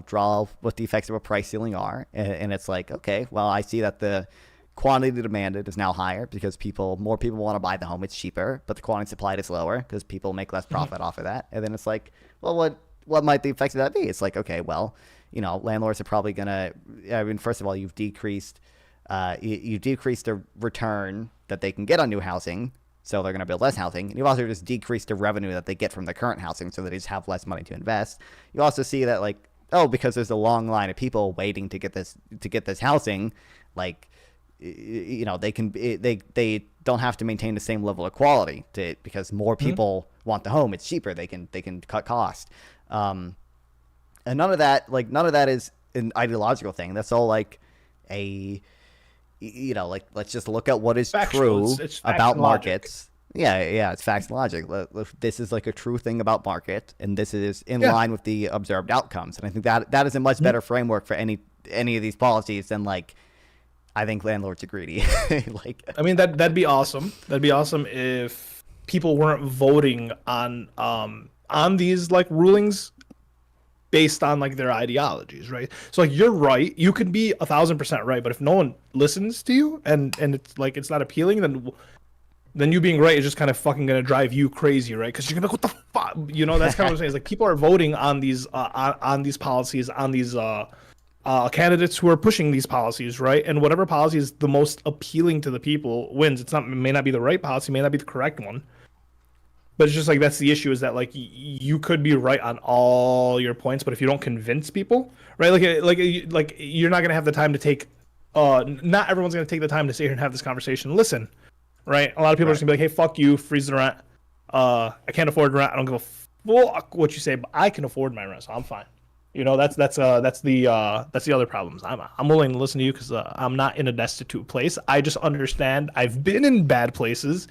draw what the effects of a price ceiling are. And it's like, okay, well, I see that the quantity demanded is now higher because more people want to buy the home. It's cheaper, but the quantity supplied is lower because people make less profit off of that. And then it's like, well, what might the effects of that be? It's like, okay, well, landlords are probably going to, I mean, first of all, you've decreased the return that they can get on new housing, so they're going to build less housing. And you've also just decreased the revenue that they get from the current housing, so they just have less money to invest. You also see that, like, because there's a long line of people waiting to get this housing, like, they can they don't have to maintain the same level of quality because more people want the home. It's cheaper. They can cut cost. And none of that is an ideological thing. That's all like let's just look at what is factual. true It's about markets. Yeah, it's facts and logic. This is like a true thing about market, and this is in line with the observed outcomes. And I think that is a much better framework for any of these policies than like, I think landlords are greedy. Like, I mean, that'd be awesome. That'd be awesome if people weren't voting on these like rulings based on like their ideologies, right? So like, you're right. You could be 1,000% right, but if no one listens to you and it's like it's not appealing, then you being right is just kind of fucking gonna drive you crazy, right? Because you're gonna be like, what the fuck? You know, that's kind of what I'm saying. It's like people are voting on these policies, on these candidates who are pushing these policies, right? And whatever policy is the most appealing to the people wins. It may not be the right policy, may not be the correct one, but it's just like that's the issue, is that like you could be right on all your points, but if you don't convince people, right? Like you're not gonna have the time to take. Not everyone's gonna take the time to sit here and have this conversation. Listen. Right, a lot of people are just gonna be like, "Hey, fuck you, freeze the rent. I can't afford rent. I don't give a fuck what you say, but I can afford my rent, so I'm fine." You know, that's the other problems. I'm willing to listen to you because I'm not in a destitute place. I just understand. I've been in bad places.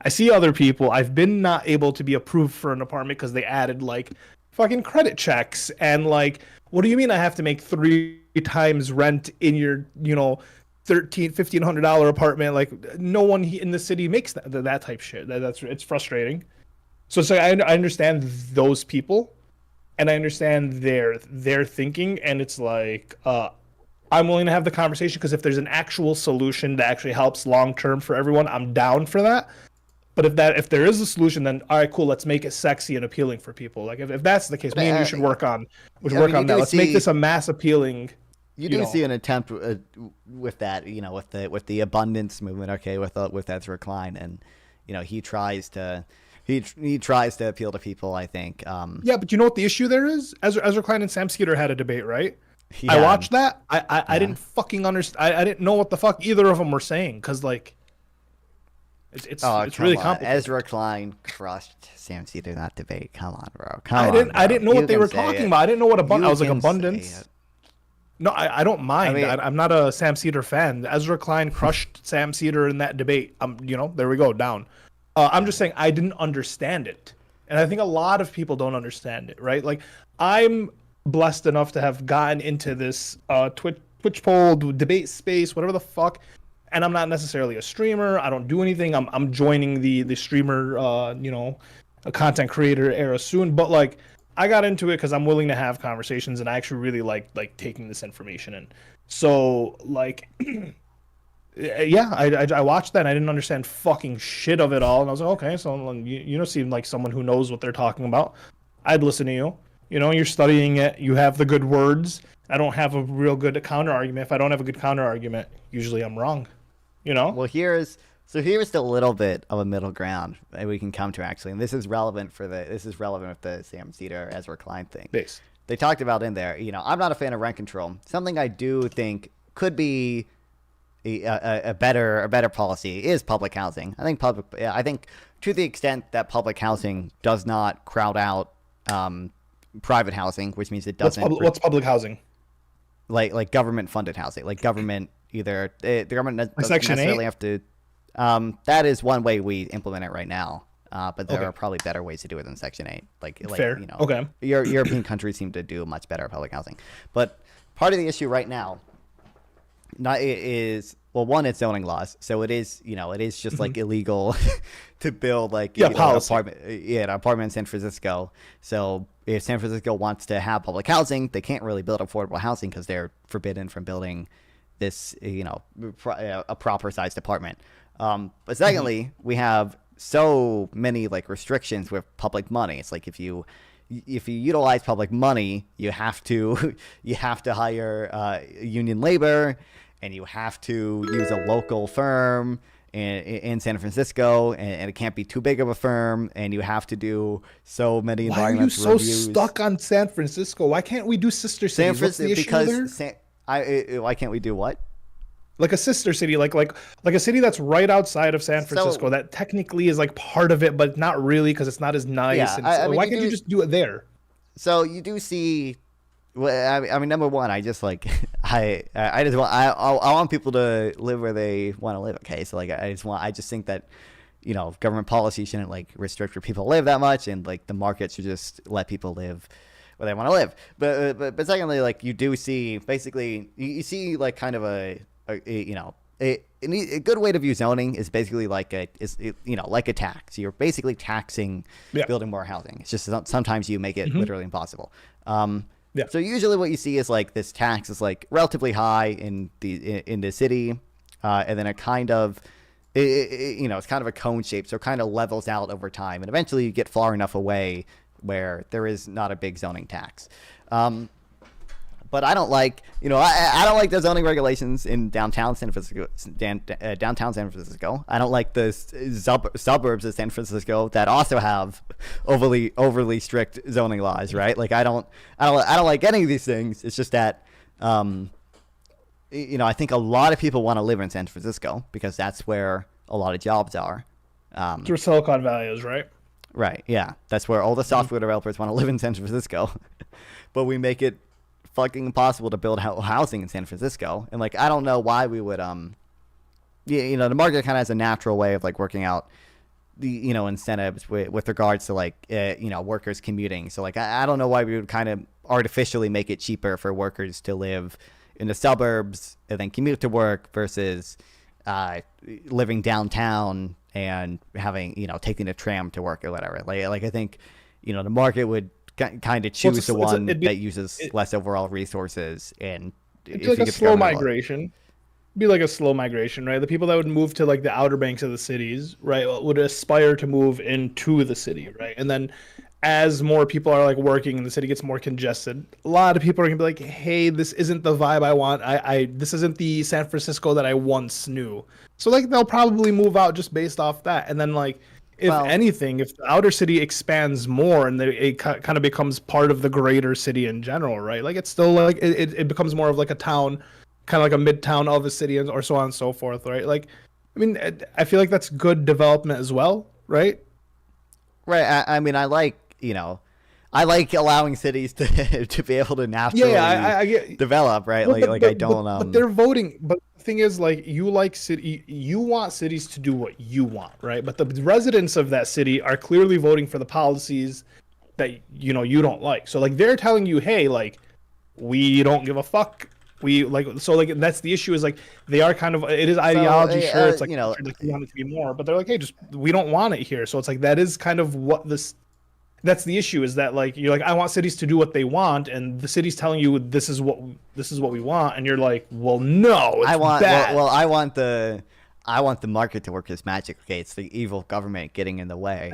I see other people. I've been not able to be approved for an apartment because they added like fucking credit checks and like, what do you mean I have to make 3 times rent in your $1,500 apartment? Like, no one in the city makes that type shit. It's frustrating. So it's like I understand those people, and I understand their thinking, and it's like I'm willing to have the conversation because if there's an actual solution that actually helps long term for everyone, I'm down for that. But if there is a solution, then all right, cool. Let's make it sexy and appealing for people. Like if that's the case, me and you should work on that. Let's make this a mass appealing. You do see an attempt with that, with the abundance movement, okay, with Ezra Klein, and he tries to appeal to people, I think. Yeah, but you know what the issue there is? Ezra Klein and Sam Skeeter had a debate, right? Yeah. I watched that. I didn't fucking understand. I didn't know what the fuck either of them were saying, because like it's really complicated. Ezra Klein crushed Sam Skeeter in that debate. Come on, bro. I didn't know what they were talking about. I didn't know what abundance. I was like, abundance. No, I don't mind. I mean, I'm not a Sam Skeeter fan. Ezra Klein crushed Sam Skeeter in that debate. There we go, down. I'm just saying I didn't understand it. And I think a lot of people don't understand it, right? Like, I'm blessed enough to have gotten into this Twitch poll, debate space, whatever the fuck. And I'm not necessarily a streamer. I don't do anything. I'm joining the streamer, a content creator era soon. But, like, I got into it because I'm willing to have conversations, and I actually really like taking this information in. So like, yeah, I watched that and I didn't understand fucking shit of it all, and I was like, okay, so you seem like someone who knows what they're talking about. I'd listen to you. You're studying it. You have the good words. I don't have a real good counter argument. If I don't have a good counter argument, usually I'm wrong. Well, here's a little bit of a middle ground that we can come to, actually, and this is relevant with the Sam Skeeter Ezra Klein thing. Base. They talked about in there. I'm not a fan of rent control. Something I do think could be a better policy is public housing. I think to the extent that public housing does not crowd out private housing, which means it doesn't. What's public housing? Like government funded housing, like government either the government doesn't Section necessarily 8? have to. That is one way we implement it right now, but there are probably better ways to do it than Section 8. Fair. Okay. European countries seem to do much better at public housing. But part of the issue right now is, well, one, it's zoning laws, so it is just like illegal to build an apartment in San Francisco. So if San Francisco wants to have public housing, they can't really build affordable housing because they're forbidden from building this, a proper sized apartment. But secondly, we have so many restrictions with public money. It's like if you utilize public money, you have to hire union labor, and you have to use a local firm in San Francisco, and it can't be too big of a firm, and you have to do so many environmental reviews. Why are you so stuck on San Francisco? Why can't we do sister cities? What's the issue there? Why can't we do what? like a sister city, like a city that's right outside of San Francisco that technically is like part of it, but not really because it's not as nice. Yeah, And I mean, why can't you just do it there? So you do see. Well, I mean, number one, I just like I just want I want people to live where they want to live. Okay, so like I just think that, you know, government policy shouldn't like restrict where people live that much, and like the market should just let people live where they want to live. But secondly, like you do see basically you see like kind of a you know a good way to view zoning is basically like like a tax. You're basically taxing building more housing. It's just sometimes you make it literally impossible. Yeah. So usually what you see is like this tax is like relatively high in the city, and then it kind of, it's kind of a cone shape, so it kind of levels out over time, and eventually you get far enough away where there is not a big zoning tax. But I don't like, I don't like the zoning regulations in downtown San Francisco. Downtown San Francisco. I don't like the suburbs of San Francisco that also have overly strict zoning laws. Right? Like I don't like any of these things. It's just that, I think a lot of people want to live in San Francisco because that's where a lot of jobs are. It's where Silicon Valley is, right? Right. Yeah, that's where all the software developers want to live in San Francisco, but we make it fucking impossible to build housing in San Francisco. And like I don't know why we would the market kind of has a natural way of like working out the incentives with regards to like workers commuting. So like I don't know why we would kind of artificially make it cheaper for workers to live in the suburbs and then commute to work versus living downtown and having taking a tram to work or whatever. Like I think the market would kind of choose the one that uses less overall resources, and it'd be like a slow migration. It'd be like a slow migration, right? The people that would move to like the outer banks of the cities, right, would aspire to move into the city, right? And then as more people are like working and the city gets more congested, a lot of people are gonna be like, hey, this isn't the vibe I want. This isn't the San Francisco that I once knew. So like they'll probably move out just based off that. And then like if anything, if the outer city expands more and it kind of becomes part of the greater city in general, right? Like it's still like it becomes more of like a town, kind of like a midtown of a city, or so on and so forth, right? Like, I mean, I feel like that's good development as well, right? Right. I mean, I like allowing cities to be able to naturally I get, develop, right? But they're voting. But the thing is, like, you want cities to do what you want, right? But the residents of that city are clearly voting for the policies that you don't like. So like they're telling you, hey, like we don't give a fuck. We that's the issue is like they are kind of, it is ideology, sure, it's like, sure, like you want it to be more, but they're like, hey, we don't want it here. So it's like that is kind of what that's the issue, is that like you're like, I want cities to do what they want, and the city's telling you this is what we want, and you're like, well, no, it's bad. Well, I want the market to work as magic. Okay, it's the evil government getting in the way.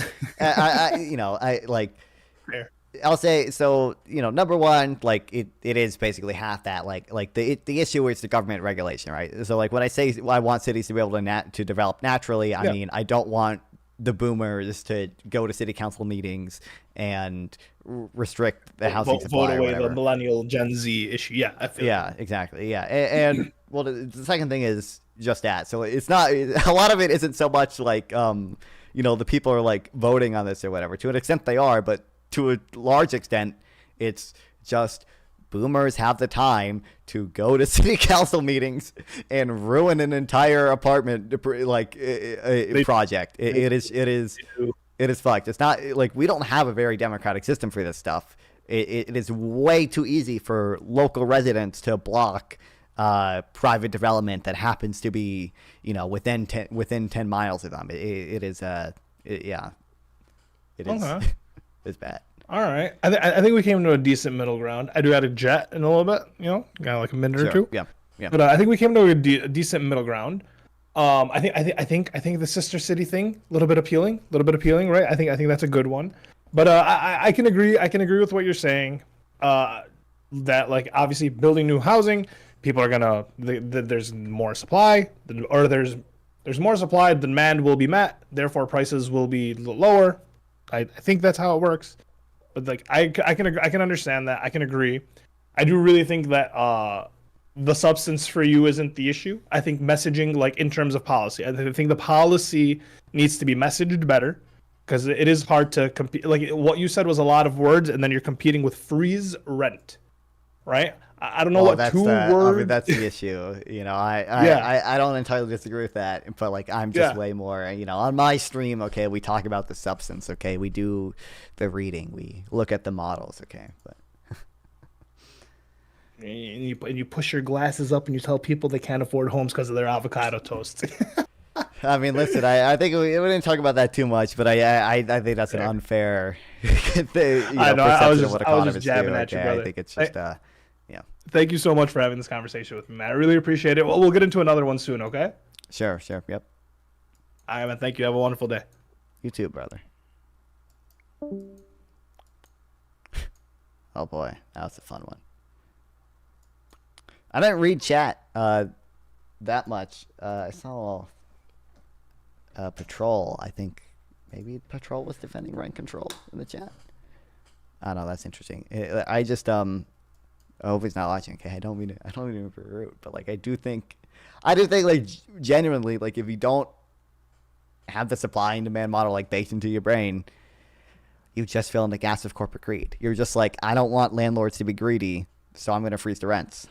I'll say so. Number one, like it is basically half that. Like the issue is the government regulation, right? So like when I say I want cities to be able to develop naturally, I mean I don't want the boomers to go to city council meetings and restrict the housing supply. Vote away the millennial Gen Z issue. Yeah, I feel exactly. Yeah, and well, the second thing is just that. So it's not, a lot of it isn't so much like the people are like voting on this or whatever. To an extent they are, but to a large extent it's just boomers have the time to go to city council meetings and ruin an entire apartment project. It is fucked. It's not like we don't have a very democratic system for this stuff. It is way too easy for local residents to block private development that happens to be within 10 miles of them. It is it's bad. All right. I think we came to a decent middle ground. I do add a jet in a little bit, got like a minute or two. Yeah. But I think we came to a decent middle ground. I think the sister city thing, a little bit appealing, right? I think that's a good one. But I can agree with what you're saying. That like obviously building new housing, people are gonna there's more supply, or there's more supply, demand will be met, therefore prices will be lower. I think that's how it works. But like I can understand that. I can agree. I do really think that the substance for you isn't the issue. I think messaging, like in terms of policy, I think the policy needs to be messaged better, because it is hard to compete. Like what you said was a lot of words, and then you're competing with freeze rent, right? I don't know what two words. I mean, that's the issue. You know, I don't entirely disagree with that, but like I'm just way more. You know, on my stream, okay, we talk about the substance. Okay, we do the reading, we look at the models. Okay, but. And you push your glasses up and you tell people they can't afford homes because of their avocado toast. I mean, listen, I think we didn't talk about that too much, but I think that's an unfair thing, I know. I was just jabbing at you, brother. I think it's just, yeah. Thank you so much for having this conversation with me, man. I really appreciate it. Well, we'll get into another one soon, okay? Sure, yep. All right, man. Thank you. Have a wonderful day. You too, brother. Oh, boy. That was a fun one. I didn't read chat that much. I saw Patrol. I think maybe Patrol was defending rent control in the chat. I don't know. That's interesting. I just I hope he's not watching. Okay, I don't mean to be rude, but like I do think like genuinely, like if you don't have the supply and demand model like baked into your brain, you just feel in the gas of corporate greed. You're just like, I don't want landlords to be greedy, so I'm going to freeze the rents.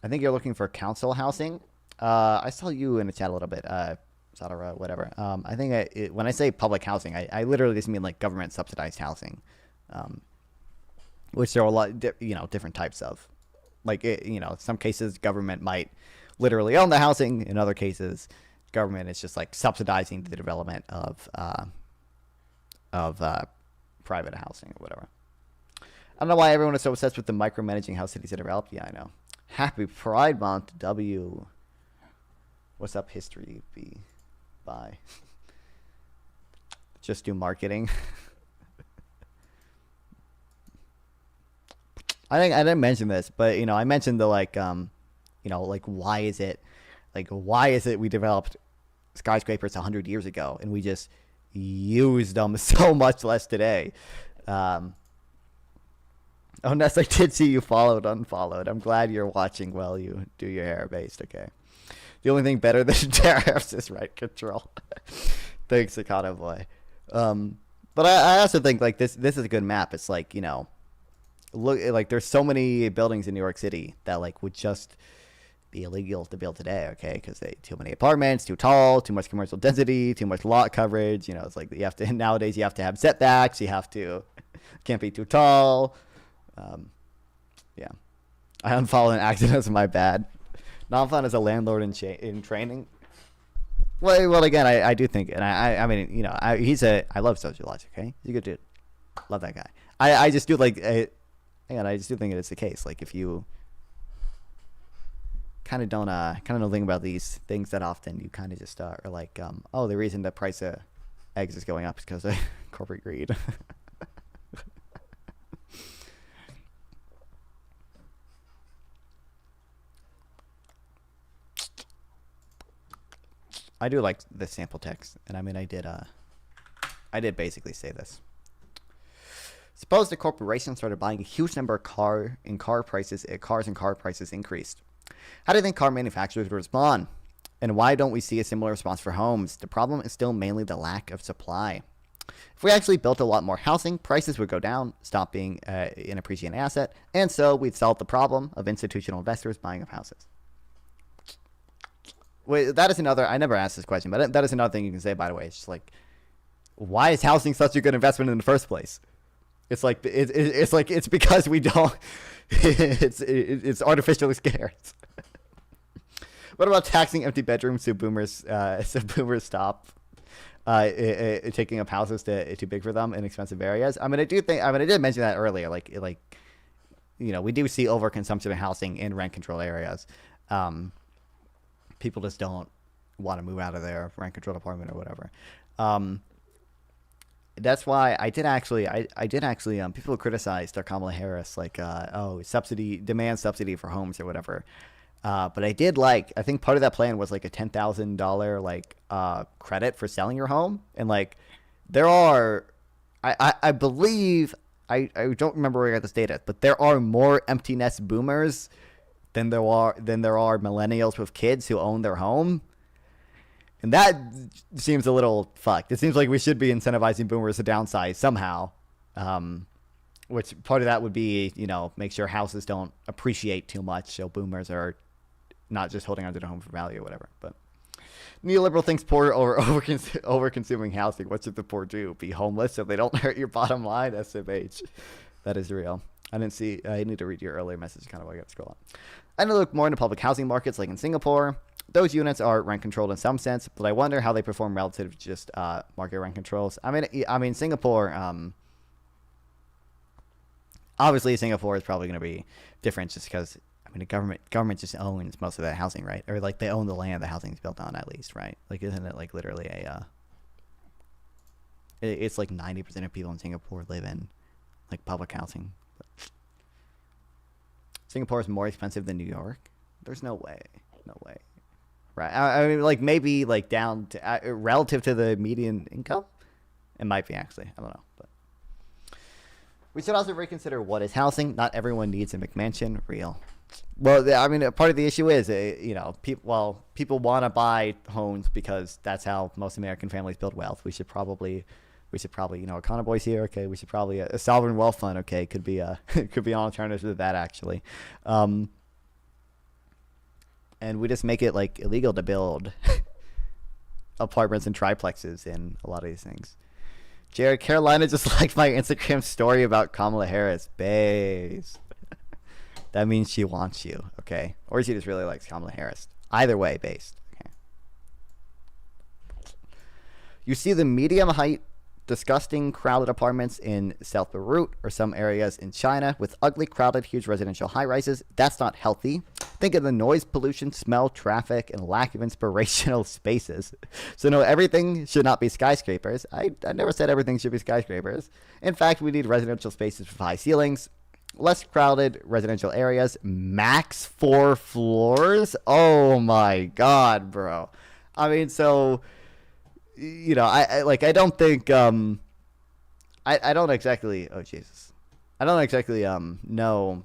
I think you're looking for council housing. I saw you in the chat a little bit, Sadara, whatever. I think when I say public housing, I literally just mean like government subsidized housing, which there are a lot, different types of. Like, in some cases, government might literally own the housing. In other cases, government is just like subsidizing the development of private housing or whatever. I don't know why everyone is so obsessed with the micromanaging how cities are developed. Yeah, I know. Happy Pride Month, W. What's up, History B? Bye. Just do marketing. I think I didn't mention this, but I mentioned the like why is it we developed skyscrapers 100 years ago and we just use them so much less today. Oh, Ness, I did see you unfollowed. I'm glad you're watching while you do your hair based. Okay. The only thing better than tariffs is rent control. Thanks, Sakata boy. But I also think like this is a good map. It's like, look, like there's so many buildings in New York City that like would just be illegal to build today. Okay. Because too many apartments, too tall, too much commercial density, too much lot coverage. It's like nowadays you have to have setbacks. Can't be too tall. Yeah, I unfollowed an accident. My bad. Nonfon is a landlord in training. Well, again, I do think, and I mean, I love Socialism. Okay, he's a good dude. Love that guy. I just do like, I just do think it's the case. Like if you kind of don't think about these things that often, you kind of just are like, the reason the price of eggs is going up is because of corporate greed. I do like the sample text, and I mean, I did basically say this. Suppose the corporation started buying a huge number of cars and car prices increased. How do you think car manufacturers would respond? And why don't we see a similar response for homes? The problem is still mainly the lack of supply. If we actually built a lot more housing, prices would go down, stop being an appreciating asset, and so we'd solve the problem of institutional investors buying up houses. Wait, that is another. I never asked this question, but that is another thing you can say. By the way, it's just like, why is housing such a good investment in the first place? It's like it's because we don't. It's artificially scarce. What about taxing empty bedrooms so boomers stop taking up houses too big for them in expensive areas? I mean, I did mention that earlier. Like we do see overconsumption of housing in rent control areas. People just don't want to move out of their rent controlled apartment or whatever. That's why I did actually people criticized Kamala Harris like demand subsidy for homes or whatever. But I think part of that plan was like a $10,000 credit for selling your home, and like there are I believe I don't remember where I got this data, but there are more empty nest boomers than there are millennials with kids who own their home. And that seems a little fucked. It seems like we should be incentivizing boomers to downsize somehow. Which part of that would be, make sure houses don't appreciate too much, so boomers are not just holding onto their home for value or whatever. But neoliberal thinks poor over consuming housing. What should the poor do? Be homeless so they don't hurt your bottom line? SMH. That is real. I need to read your earlier message kind of while I got to scroll on. I need to look more into public housing markets like in Singapore. Those units are rent controlled in some sense, but I wonder how they perform relative to just market rent controls. I mean Singapore. Obviously, Singapore is probably going to be different just because the government just owns most of that housing, right? Or like they own the land the housing is built on, at least, right? Like, isn't it like literally it's like 90% of people in Singapore live in like public housing. Singapore is more expensive than New York. There's no way. Right. I mean, like maybe like down to relative to the median income, it might be actually. I don't know, but we should also reconsider what is housing. Not everyone needs a McMansion. Real. Well, I mean, part of the issue is, people want to buy homes because that's how most American families build wealth. We should probably, Econo Boys here. Okay, we should probably a sovereign wealth fund. Okay, could be an alternative to that actually. And we just make it like illegal to build apartments and triplexes in a lot of these things. Jared, Carolina just liked my Instagram story about Kamala Harris. Base. That means she wants you, okay? Or she just really likes Kamala Harris. Either way, based. Okay. You see the medium height, disgusting, crowded apartments in South Beirut or some areas in China with ugly, crowded, huge residential high-rises. That's not healthy. Think of the noise pollution, smell, traffic, and lack of inspirational spaces. So no, everything should not be skyscrapers. I never said everything should be skyscrapers. In fact, we need residential spaces with high ceilings, less crowded residential areas, max 4 floors. Oh my God, bro. I mean, so... I don't think I don't exactly know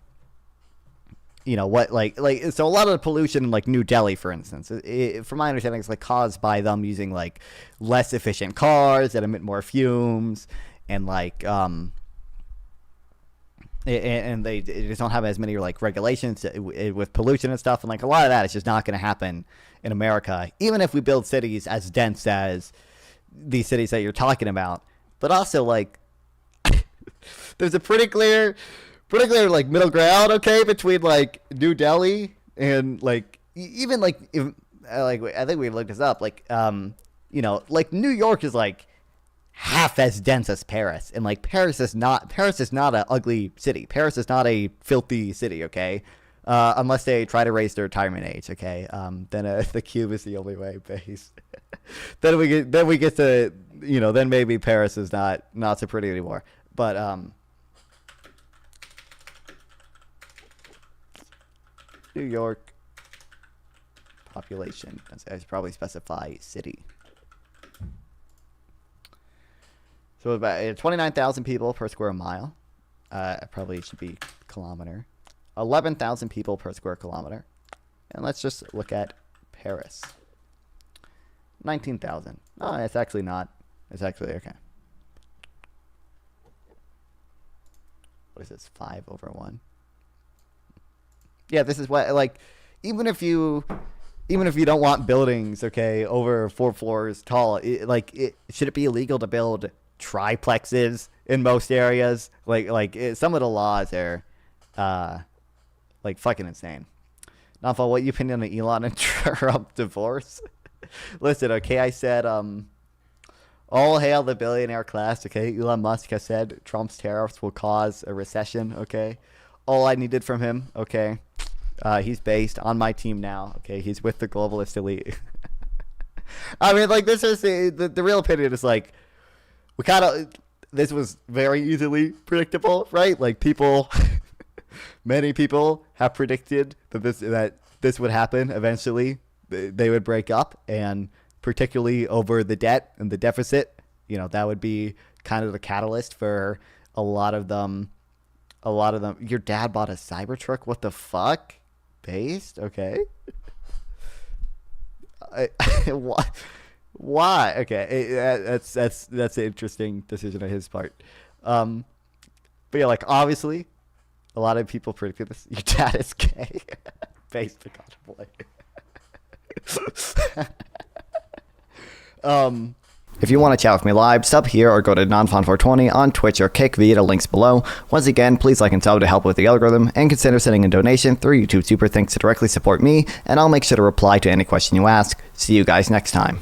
what so a lot of the pollution in like New Delhi, for instance, from my understanding, it's like caused by them using like less efficient cars that emit more fumes and like and they just don't have as many like regulations with pollution and stuff, and like a lot of that is just not going to happen in America, even if we build cities as dense as these cities that you're talking about. But also like there's a pretty clear like middle ground, okay, between like New Delhi and like even like if like I think we looked this up, like like New York is like half as dense as Paris, and like Paris is not an ugly city. Paris is not a filthy city, okay? Unless they try to raise their retirement age, okay? Then the cube is the only way, base. then we get to then maybe Paris is not so pretty anymore. But New York population. I should probably specify city. So about 29,000 people per square mile. Probably should be kilometer. 11,000 people per square kilometer. And let's just look at Paris. 19,000. Oh, it's actually not. It's actually okay. What is this? 5/1. Yeah, this is what, like, even if you don't want buildings, okay, over 4 floors tall, should it be illegal to build triplexes in most areas? Some of the laws are like fucking insane. Nonfon, what you opinion on the Elon and Trump divorce? Listen, okay, I said all hail the billionaire class, okay? Elon Musk has said Trump's tariffs will cause a recession, okay? All I needed from him, okay? He's based on my team now, okay? He's with the globalist elite. I mean, like, this is the real opinion is like, this was very easily predictable, right? Like, many people have predicted that this would happen eventually. They would break up, and particularly over the debt and the deficit, that would be kind of the catalyst for a lot of them. Your dad bought a Cybertruck? What the fuck? based. Okay. Why? Okay, that's an interesting decision on his part. But yeah, like obviously, a lot of people predicted this. Your dad is gay, based on If you want to chat with me live, sub here or go to Nonfon420 on Twitch or Kick via the links below. Once again, please like and sub to help with the algorithm, and consider sending a donation through YouTube Super Thanks to directly support me, and I'll make sure to reply to any question you ask. See you guys next time.